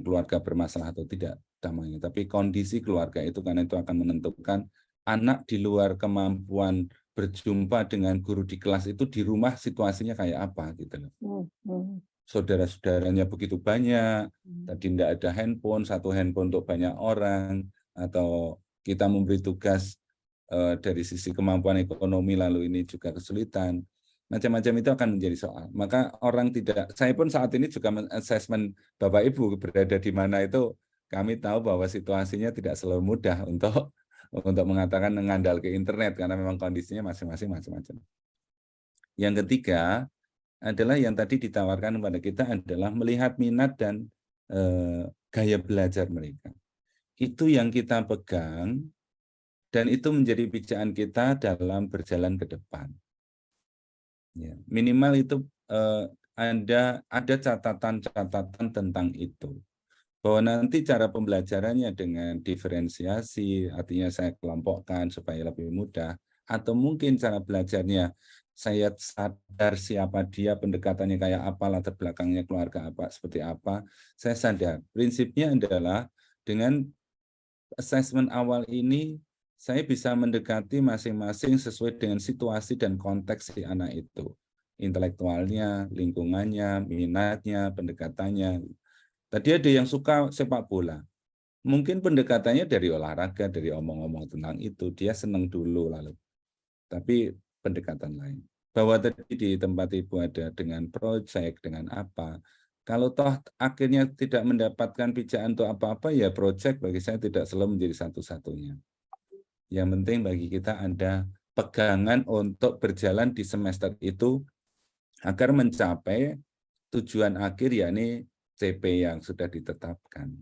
keluarga bermasalah atau tidak namanya, tapi kondisi keluarga itu, karena itu akan menentukan anak di luar kemampuan berjumpa dengan guru di kelas itu di rumah situasinya kayak apa gitu loh. Saudara-saudaranya begitu banyak, tadi tidak ada handphone, satu handphone untuk banyak orang, atau kita memberi tugas dari sisi kemampuan ekonomi lalu ini juga kesulitan. Macam-macam itu akan menjadi soal. Maka orang tidak, saya pun saat ini juga men-assessment Bapak Ibu berada di mana itu, kami tahu bahwa situasinya tidak selalu mudah untuk mengatakan mengandal ke internet karena memang kondisinya masing-masing macam-macam. Yang ketiga adalah yang tadi ditawarkan kepada kita adalah melihat minat dan gaya belajar mereka. Itu yang kita pegang dan itu menjadi pijakan kita dalam berjalan ke depan. Ya, minimal itu ada catatan-catatan tentang itu. Bahwa nanti cara pembelajarannya dengan diferensiasi, artinya saya kelompokkan supaya lebih mudah, atau mungkin cara belajarnya saya sadar siapa dia, pendekatannya kayak apa, latar belakangnya keluarga apa, seperti apa, saya sadar. Prinsipnya adalah dengan asesmen awal ini, saya bisa mendekati masing-masing sesuai dengan situasi dan konteks si anak itu. Intelektualnya, lingkungannya, minatnya, pendekatannya. Tadi ada yang suka sepak bola. Mungkin pendekatannya dari olahraga, dari omong-omong tentang itu. Dia senang dulu lalu. Tapi pendekatan lain. Bahwa tadi di tempat Ibu ada dengan proyek, dengan apa. Kalau toh akhirnya tidak mendapatkan pijakan untuk apa-apa, ya proyek bagi saya tidak selalu menjadi satu-satunya. Yang penting bagi kita ada pegangan untuk berjalan di semester itu agar mencapai tujuan akhir, yakni CP yang sudah ditetapkan.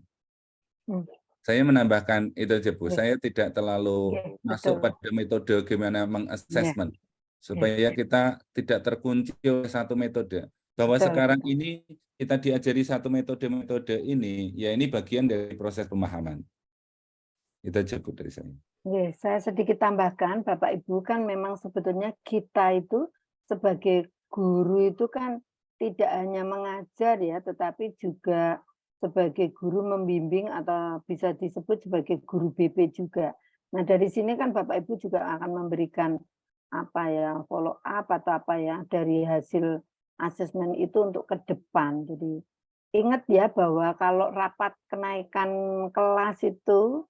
Hmm. Saya menambahkan itu aja Bu, Iya. saya tidak terlalu Iya, masuk betul. pada metode gimana Iya. mengassessment, supaya kita tidak terkunci oleh satu metode. Bahwa Betul, sekarang betul. ini kita diajari satu metode ini, ya ini bagian dari proses pemahaman. Itu aja Bu dari saya. Oke, saya sedikit tambahkan, Bapak Ibu, kan memang sebetulnya kita itu sebagai guru itu kan tidak hanya mengajar ya, tetapi juga sebagai guru membimbing atau bisa disebut sebagai guru BP juga. Nah, dari sini kan Bapak Ibu juga akan memberikan apa ya, follow up atau apa ya dari hasil asesmen itu untuk ke depan. Jadi ingat ya bahwa kalau rapat kenaikan kelas itu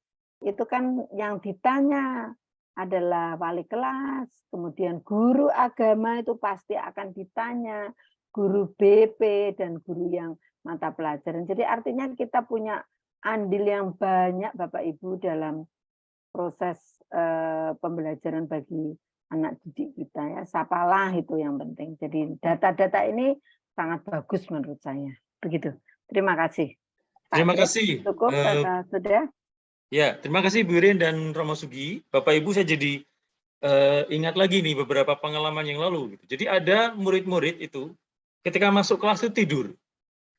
kan yang ditanya adalah wali kelas, kemudian guru agama itu pasti akan ditanya, guru BP dan guru yang mata pelajaran. Jadi artinya kita punya andil yang banyak Bapak Ibu dalam proses pembelajaran bagi anak didik kita ya. Sapalah itu yang penting. Jadi data-data ini sangat bagus menurut saya. Begitu. Terima kasih. Pak Terima Greg, kasih. Cukup sudah. Ya, terima kasih Bu Iren dan Romo Sugi. Bapak Ibu, saya jadi ingat lagi nih beberapa pengalaman yang lalu. Jadi ada murid-murid itu ketika masuk kelas itu tidur.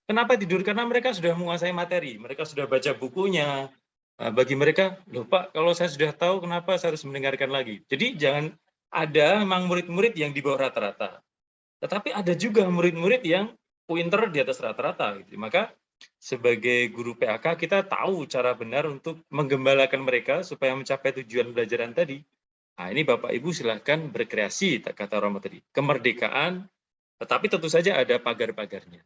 Kenapa tidur? Karena mereka sudah menguasai materi, mereka sudah baca bukunya. Bagi mereka, loh Pak, kalau saya sudah tahu, kenapa saya harus mendengarkan lagi? Jadi jangan ada memang murid-murid yang di bawah rata-rata. Tetapi ada juga murid-murid yang pinter di atas rata-rata. Gitu. Maka sebagai guru PAK kita tahu cara benar untuk menggembalakan mereka supaya mencapai tujuan pelajaran tadi. Nah ini Bapak Ibu silahkan berkreasi, kata Romo tadi. Kemerdekaan, tetapi tentu saja ada pagar-pagarnya.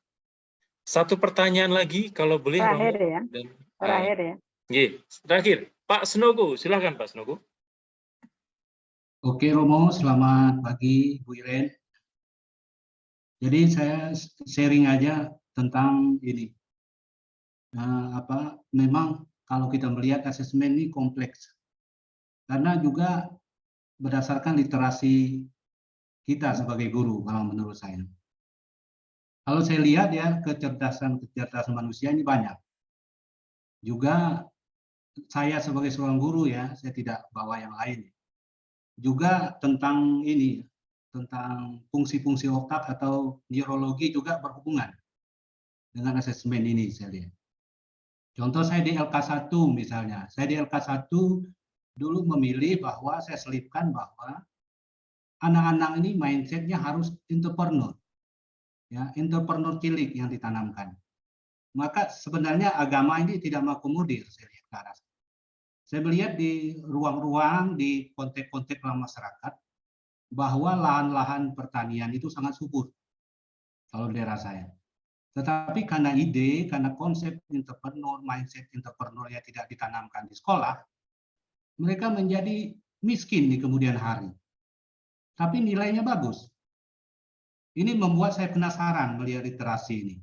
Satu pertanyaan lagi, kalau boleh Terakhir Romo. ya. Dan, Terakhir ya. Terakhir, Pak Snogo, silahkan Pak Snogo. Oke Romo, selamat pagi Bu Iren. Jadi saya sharing aja tentang ini. Memang kalau kita melihat asesmen ini kompleks. Karena juga berdasarkan literasi kita sebagai guru, kalau menurut saya. Kalau saya lihat ya, kecerdasan manusia ini banyak. Juga saya sebagai seorang guru ya, saya tidak bawa yang lain. Juga tentang ini, tentang fungsi-fungsi otak atau neurologi juga berhubungan dengan asesmen ini saya lihat. Contoh saya di LK1 misalnya, saya di LK1 dulu memilih bahwa saya selipkan bahwa anak-anak ini mindsetnya harus entrepreneur. Ya, entrepreneur cilik yang ditanamkan. Maka sebenarnya agama ini tidak mengakomodir saya lihat ke arah. Saya melihat di ruang-ruang di konteks-konteks dalam masyarakat bahwa lahan-lahan pertanian itu sangat subur kalau daerah saya. Tetapi karena ide, karena konsep entrepreneur, mindset entrepreneur yang tidak ditanamkan di sekolah, mereka menjadi miskin di kemudian hari. Tapi nilainya bagus. Ini membuat saya penasaran melihat literasi ini.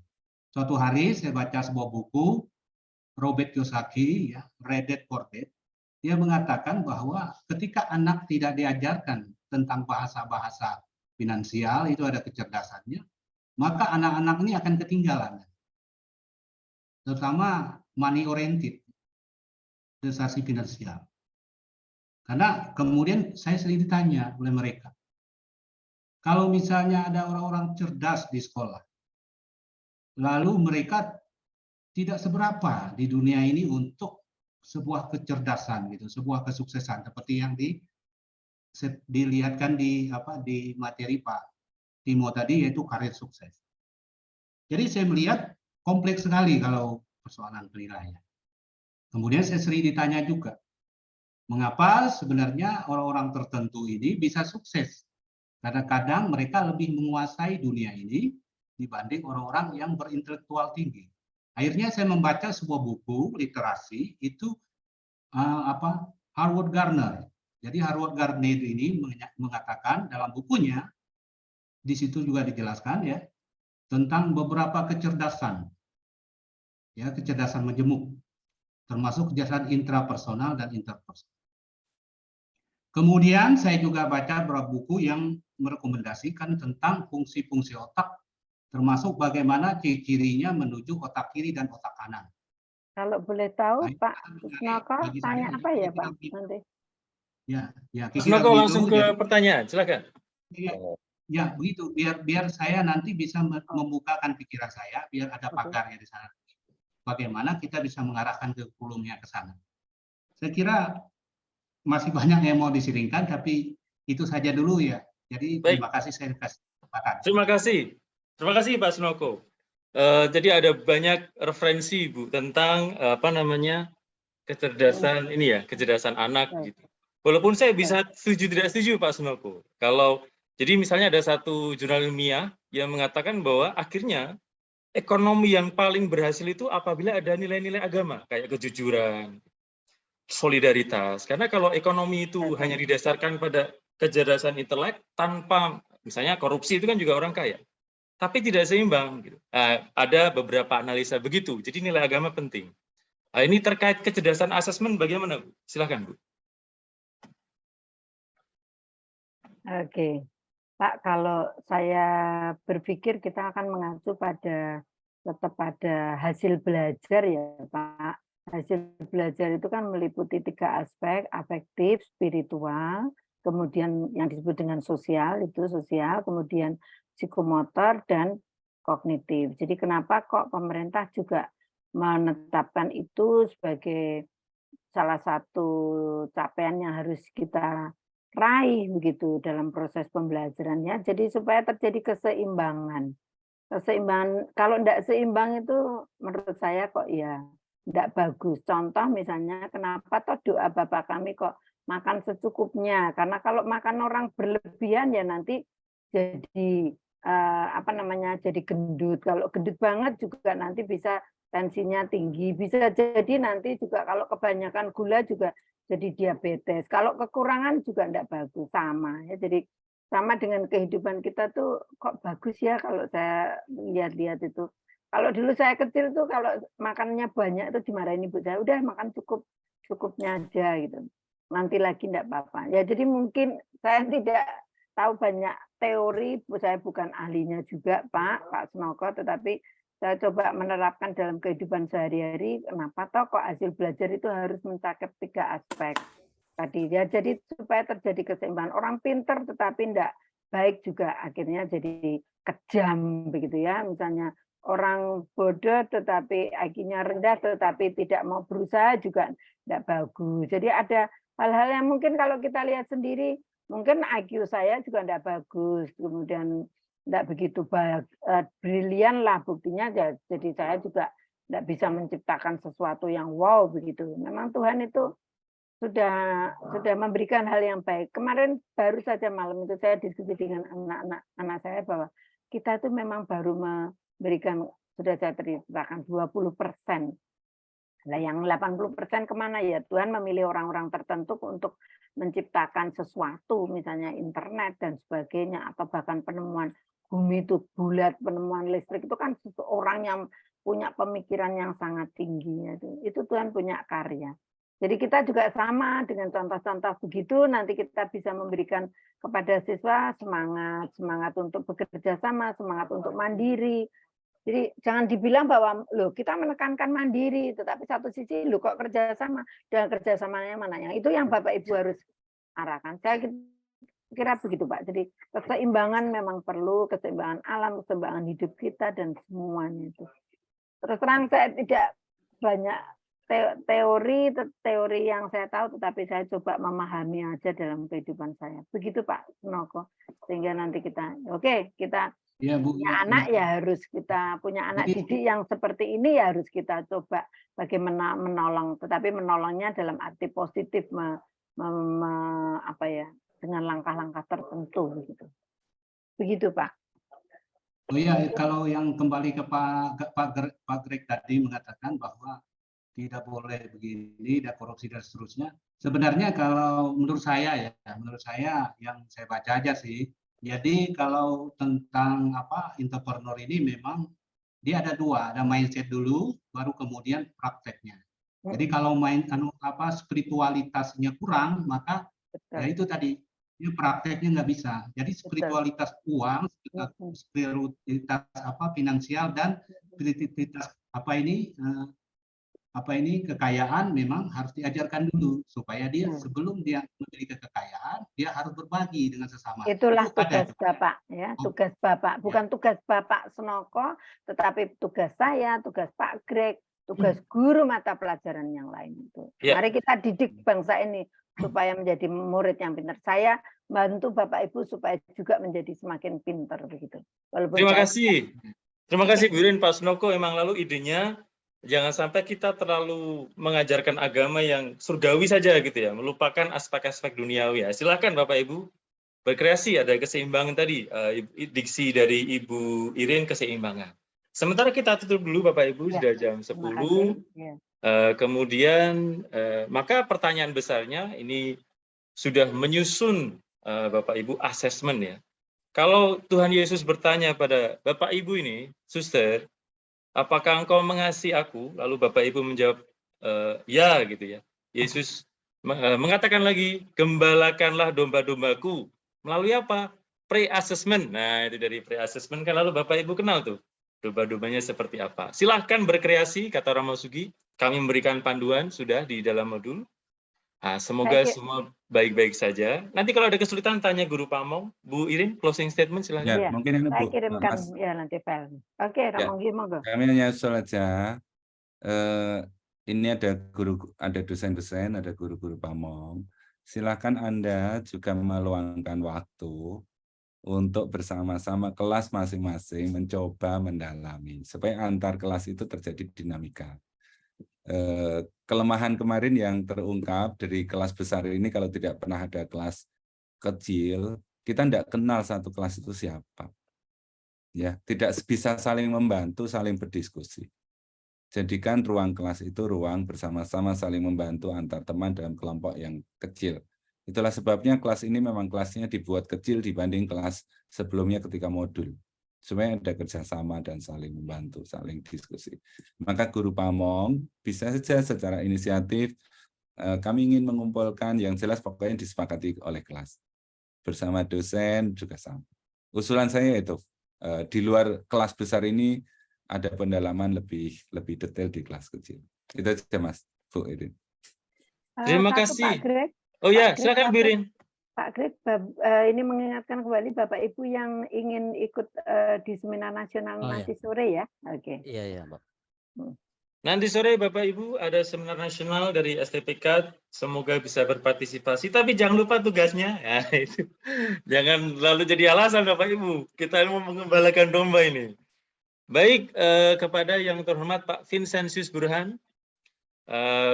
Suatu hari saya baca sebuah buku, Robert Kiyosaki, ya, Red Dad Poor Dad. Dia mengatakan bahwa ketika anak tidak diajarkan tentang bahasa-bahasa finansial, itu ada kecerdasannya, maka anak-anak ini akan ketinggalan. Terutama money oriented, literasi finansial. Karena kemudian saya sering ditanya oleh mereka, kalau misalnya ada orang-orang cerdas di sekolah, lalu mereka tidak seberapa di dunia ini untuk sebuah kecerdasan gitu, sebuah kesuksesan seperti yang dilihatkan di materi Pak Timo tadi, yaitu karir sukses. Jadi saya melihat kompleks sekali kalau persoalan penilaian. Kemudian saya sering ditanya juga, mengapa sebenarnya orang-orang tertentu ini bisa sukses? Kadang-kadang mereka lebih menguasai dunia ini dibanding orang-orang yang berintelektual tinggi. Akhirnya saya membaca sebuah buku literasi itu Howard Gardner. Jadi Howard Gardner ini mengatakan dalam bukunya, di situ juga dijelaskan ya tentang beberapa kecerdasan, ya kecerdasan majemuk, termasuk kecerdasan intrapersonal dan interpersonal. Kemudian saya juga baca beberapa buku yang merekomendasikan tentang fungsi-fungsi otak termasuk bagaimana ciri-cirinya menuju otak kiri dan otak kanan. Kalau boleh tahu, Nah, Pak menarik Susnoko, bagi saya, tanya apa ya, kira-kira Pak? begitu. Nanti. Ya, Mas kira-kira Noko begitu. langsung ke Jadi, pertanyaan, silakan. ya begitu. Biar saya nanti bisa membukakan pikiran saya, biar ada pagarnya di sana. Bagaimana kita bisa mengarahkan kurikulumnya ke sana. Saya kira masih banyak yang mau disiringkan, tapi itu saja dulu ya. Jadi terima kasih saya kasih kesempatan. Terima kasih Pak Sunoko. Jadi ada banyak referensi Bu tentang apa namanya kecerdasan ini ya, kecerdasan anak gitu. Walaupun saya bisa setuju tidak setuju Pak Sunoko. Kalau jadi misalnya ada satu jurnal ilmiah yang mengatakan bahwa akhirnya ekonomi yang paling berhasil itu apabila ada nilai-nilai agama kayak kejujuran, solidaritas. Karena kalau ekonomi itu hanya didasarkan pada kecerdasan intelek tanpa misalnya korupsi itu kan juga orang kaya. Tapi tidak seimbang. Gitu. Ada beberapa analisa begitu. Jadi nilai agama penting. Ini terkait kecerdasan asesmen bagaimana, Bu? Silakan, Bu. Oke, Pak. Kalau saya berpikir kita akan mengacu tetap pada hasil belajar ya, Pak. Hasil belajar itu kan meliputi 3 aspek: afektif, spiritual, kemudian yang disebut dengan sosial, kemudian psikomotor dan kognitif. Jadi kenapa kok pemerintah juga menetapkan itu sebagai salah satu capaian yang harus kita raih begitu dalam proses pembelajarannya. Jadi supaya terjadi keseimbangan. Kalau tidak seimbang itu menurut saya kok ya tidak bagus. Contoh misalnya kenapa toh doa Bapak kami kok makan secukupnya, karena kalau makan orang berlebihan ya nanti jadi jadi gendut. Kalau gendut banget juga nanti bisa tensinya tinggi, bisa jadi nanti juga kalau kebanyakan gula juga jadi diabetes. Kalau kekurangan juga tidak bagus, sama ya. Jadi sama dengan kehidupan kita tuh kok bagus ya kalau saya lihat-lihat itu. Kalau dulu saya kecil tuh kalau makannya banyak itu dimarahin ibu saya, udah makan cukupnya aja gitu. Nanti lagi tidak apa-apa. Ya jadi mungkin saya tidak tahu banyak teori, saya bukan ahlinya juga Pak Sunoko, tetapi saya coba menerapkan dalam kehidupan sehari-hari. Kenapa toh kok hasil belajar itu harus mencakup 3 aspek tadi ya. Jadi supaya terjadi keseimbangan. Orang pinter tetapi tidak baik juga akhirnya jadi kejam begitu ya. Misalnya orang bodoh tetapi IQ-nya rendah tetapi tidak mau berusaha juga tidak bagus. Jadi ada hal-hal yang mungkin kalau kita lihat sendiri, mungkin IQ saya juga tidak bagus, kemudian tidak begitu brilian lah buktinya. Jadi saya juga tidak bisa menciptakan sesuatu yang wow begitu. Memang Tuhan itu sudah memberikan hal yang baik. Kemarin baru saja malam itu saya diskusi dengan anak saya bahwa kita itu memang baru memberikan, sudah saya ceritakan 20%. Nah, yang 80% kemana ya? Tuhan memilih orang-orang tertentu untuk menciptakan sesuatu, misalnya internet dan sebagainya, atau bahkan penemuan bumi itu bulat, penemuan listrik itu kan seseorang yang punya pemikiran yang sangat tinggi. Itu Tuhan punya karya. Jadi kita juga sama dengan contoh-contoh begitu, nanti kita bisa memberikan kepada siswa semangat untuk bekerja sama, semangat untuk mandiri. Jadi jangan dibilang bahwa loh kita menekankan mandiri, tetapi satu sisi loh kok kerjasama, dan kerjasamanya mana yang itu yang Bapak Ibu harus arahkan. Saya kira begitu Pak. Jadi keseimbangan memang perlu, keseimbangan alam, keseimbangan hidup kita dan semuanya itu. Terus terang saya tidak banyak teori yang saya tahu, tetapi saya coba memahami aja dalam kehidupan saya. Begitu Pak Sunoko. Sehingga nanti kita ya, Bu, punya anak ya harus kita punya anak didik yang seperti ini ya harus kita coba bagaimana menolong, tetapi menolongnya dalam arti positif, dengan langkah-langkah tertentu begitu. Begitu Pak. Oh iya, kalau yang kembali ke Pak Greg tadi mengatakan bahwa tidak boleh begini, tidak korupsi dan seterusnya. Sebenarnya kalau menurut saya yang saya baca aja sih. Jadi kalau tentang entrepreneur ini memang dia ada 2, ada mindset dulu, baru kemudian prakteknya. Jadi kalau spiritualitasnya kurang, maka ya itu tadi, prakteknya nggak bisa. Jadi spiritualitas uang, prioritas finansial dan prioritas kekayaan memang harus diajarkan dulu supaya dia sebelum dia memiliki kekayaan dia harus berbagi dengan sesama. Itulah tugas Bapak ya, tugas Bapak, bukan tugas Bapak Senoko, tetapi tugas saya, tugas Pak Greg, tugas guru mata pelajaran yang lain itu. Mari kita didik bangsa ini supaya menjadi murid yang pintar. Saya bantu Bapak Ibu supaya juga menjadi semakin pintar begitu. Terima kasih. Terima kasih Bu Irin, Pak Senoko. Emang lalu idenya jangan sampai kita terlalu mengajarkan agama yang surgawi saja gitu ya, melupakan aspek-aspek duniawi ya. Silakan Bapak Ibu berkreasi, ada keseimbangan tadi, diksi dari Ibu Irin keseimbangan. Sementara kita tutup dulu Bapak Ibu, sudah jam 10. Kemudian maka pertanyaan besarnya ini sudah menyusun Bapak Ibu asesmen ya. Kalau Tuhan Yesus bertanya pada Bapak Ibu ini, suster, apakah engkau mengasihi aku? Lalu Bapak Ibu menjawab, ya gitu ya. Yesus mengatakan lagi, gembalakanlah domba-dombaku. Melalui apa? Pre-assessment. Nah, itu dari pre-assessment kan lalu Bapak Ibu kenal tuh. Domba-dombanya seperti apa. Silahkan berkreasi, kata Romo Sugi. Kami memberikan panduan sudah di dalam modul. Nah, semoga semua baik-baik saja. Nanti kalau ada kesulitan tanya Guru Pamong. Bu Irin, closing statement silahkan. Ya, mungkin ini saya Bu. kirimkan Mas, ya nanti file. Oke, Romo Gimogo. kami hanya usul aja. Ini ada dosen-dosen, ada guru-guru Pamong. Silakan Anda juga meluangkan waktu untuk bersama-sama kelas masing-masing mencoba mendalami supaya antar kelas itu terjadi dinamika. Kelemahan kemarin yang terungkap dari kelas besar ini, kalau tidak pernah ada kelas kecil, kita tidak kenal satu kelas itu siapa. Ya, tidak bisa saling membantu, saling berdiskusi. Jadikan ruang kelas itu ruang bersama-sama saling membantu antar teman dalam kelompok yang kecil. Itulah sebabnya kelas ini memang kelasnya dibuat kecil dibanding kelas sebelumnya ketika modul. Supaya ada kerjasama dan saling membantu, saling diskusi. Maka Guru Pamong bisa saja secara inisiatif kami ingin mengumpulkan yang jelas pokoknya disepakati oleh kelas. Bersama dosen juga sama. Usulan saya itu, di luar kelas besar ini ada pendalaman lebih detail di kelas kecil. Itu saja Mas, Bu Irin. Terima kasih. Pak Greg. Oh ya, silakan Bu Irin. Pak Greg, ini mengingatkan kembali Bapak Ibu yang ingin ikut di seminar nasional nanti sore ya. Oke. Iya, Pak. Nanti sore Bapak Ibu ada seminar nasional dari STPK, semoga bisa berpartisipasi. Tapi jangan lupa tugasnya, ya, itu. Jangan lalu jadi alasan Bapak Ibu. Kita mau mengembalakan domba ini. Baik, kepada yang terhormat Pak Vincentius Burhan,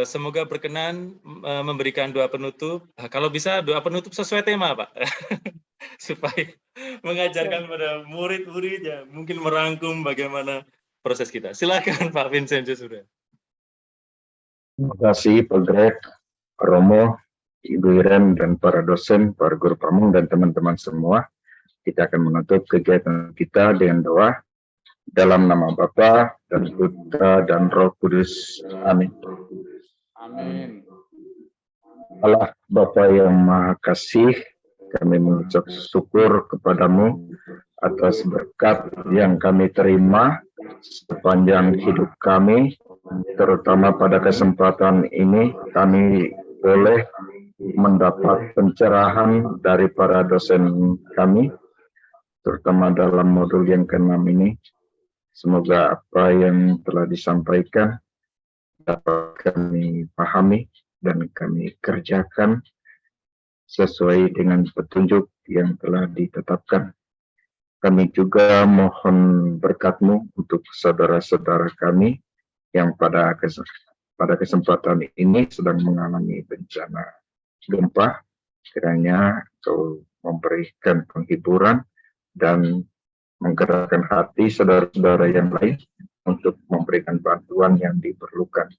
semoga berkenan memberikan doa penutup. Kalau bisa doa penutup sesuai tema, Pak. Supaya mengajarkan pada murid-murid ya, mungkin merangkum bagaimana proses kita. Silakan Pak Vincentius Burhan. Terima kasih Pak Greg, Pak Romo, Ibu Iren, dan para dosen, para guru pamong, dan teman-teman semua. Kita akan menutup kegiatan kita dengan doa. Dalam nama Bapa dan Putra dan Roh Kudus. Amin. Amin. Allah Bapa yang Maha Kasih, kami mengucap syukur kepadamu atas berkat yang kami terima sepanjang hidup kami, terutama pada kesempatan ini kami boleh mendapat pencerahan dari para dosen kami, terutama dalam modul yang ke-6 ini. Semoga apa yang telah disampaikan dapat kami pahami dan kami kerjakan sesuai dengan petunjuk yang telah ditetapkan. Kami juga mohon berkat-Mu untuk saudara-saudara kami yang pada kesempatan ini sedang mengalami bencana gempa. Kiranya Kau memberikan penghiburan dan menggerakkan hati saudara-saudara yang lain untuk memberikan bantuan yang diperlukan.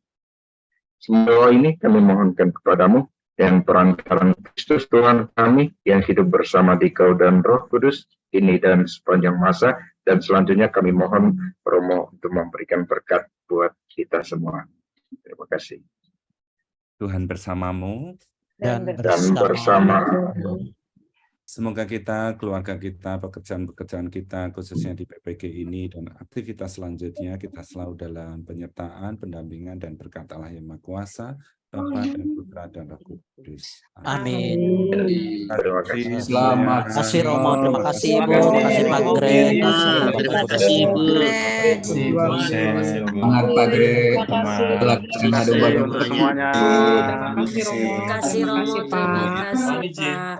Semua ini kami mohonkan kepadamu yang perantaran Kristus Tuhan kami yang hidup bersama Dikau dan Roh Kudus ini dan sepanjang masa, dan selanjutnya kami mohon Romo untuk memberikan berkat buat kita semua. Terima kasih. Tuhan bersamamu dan bersama Semoga kita, keluarga kita, pekerjaan-pekerjaan kita, khususnya di PPG ini, dan aktivitas selanjutnya, kita selalu dalam penyertaan, pendampingan, dan berkat Allah yang Maha Kuasa, Bapa dan Putra dan Roh Kudus. Amin. Terima kasih. Terima kasih Romo, terima kasih Ibu, terima kasih Pak Greg, Terima kasih Ibu. Semangat Pak Greg. Semuanya. Terima kasih Romo, terima kasih Pak.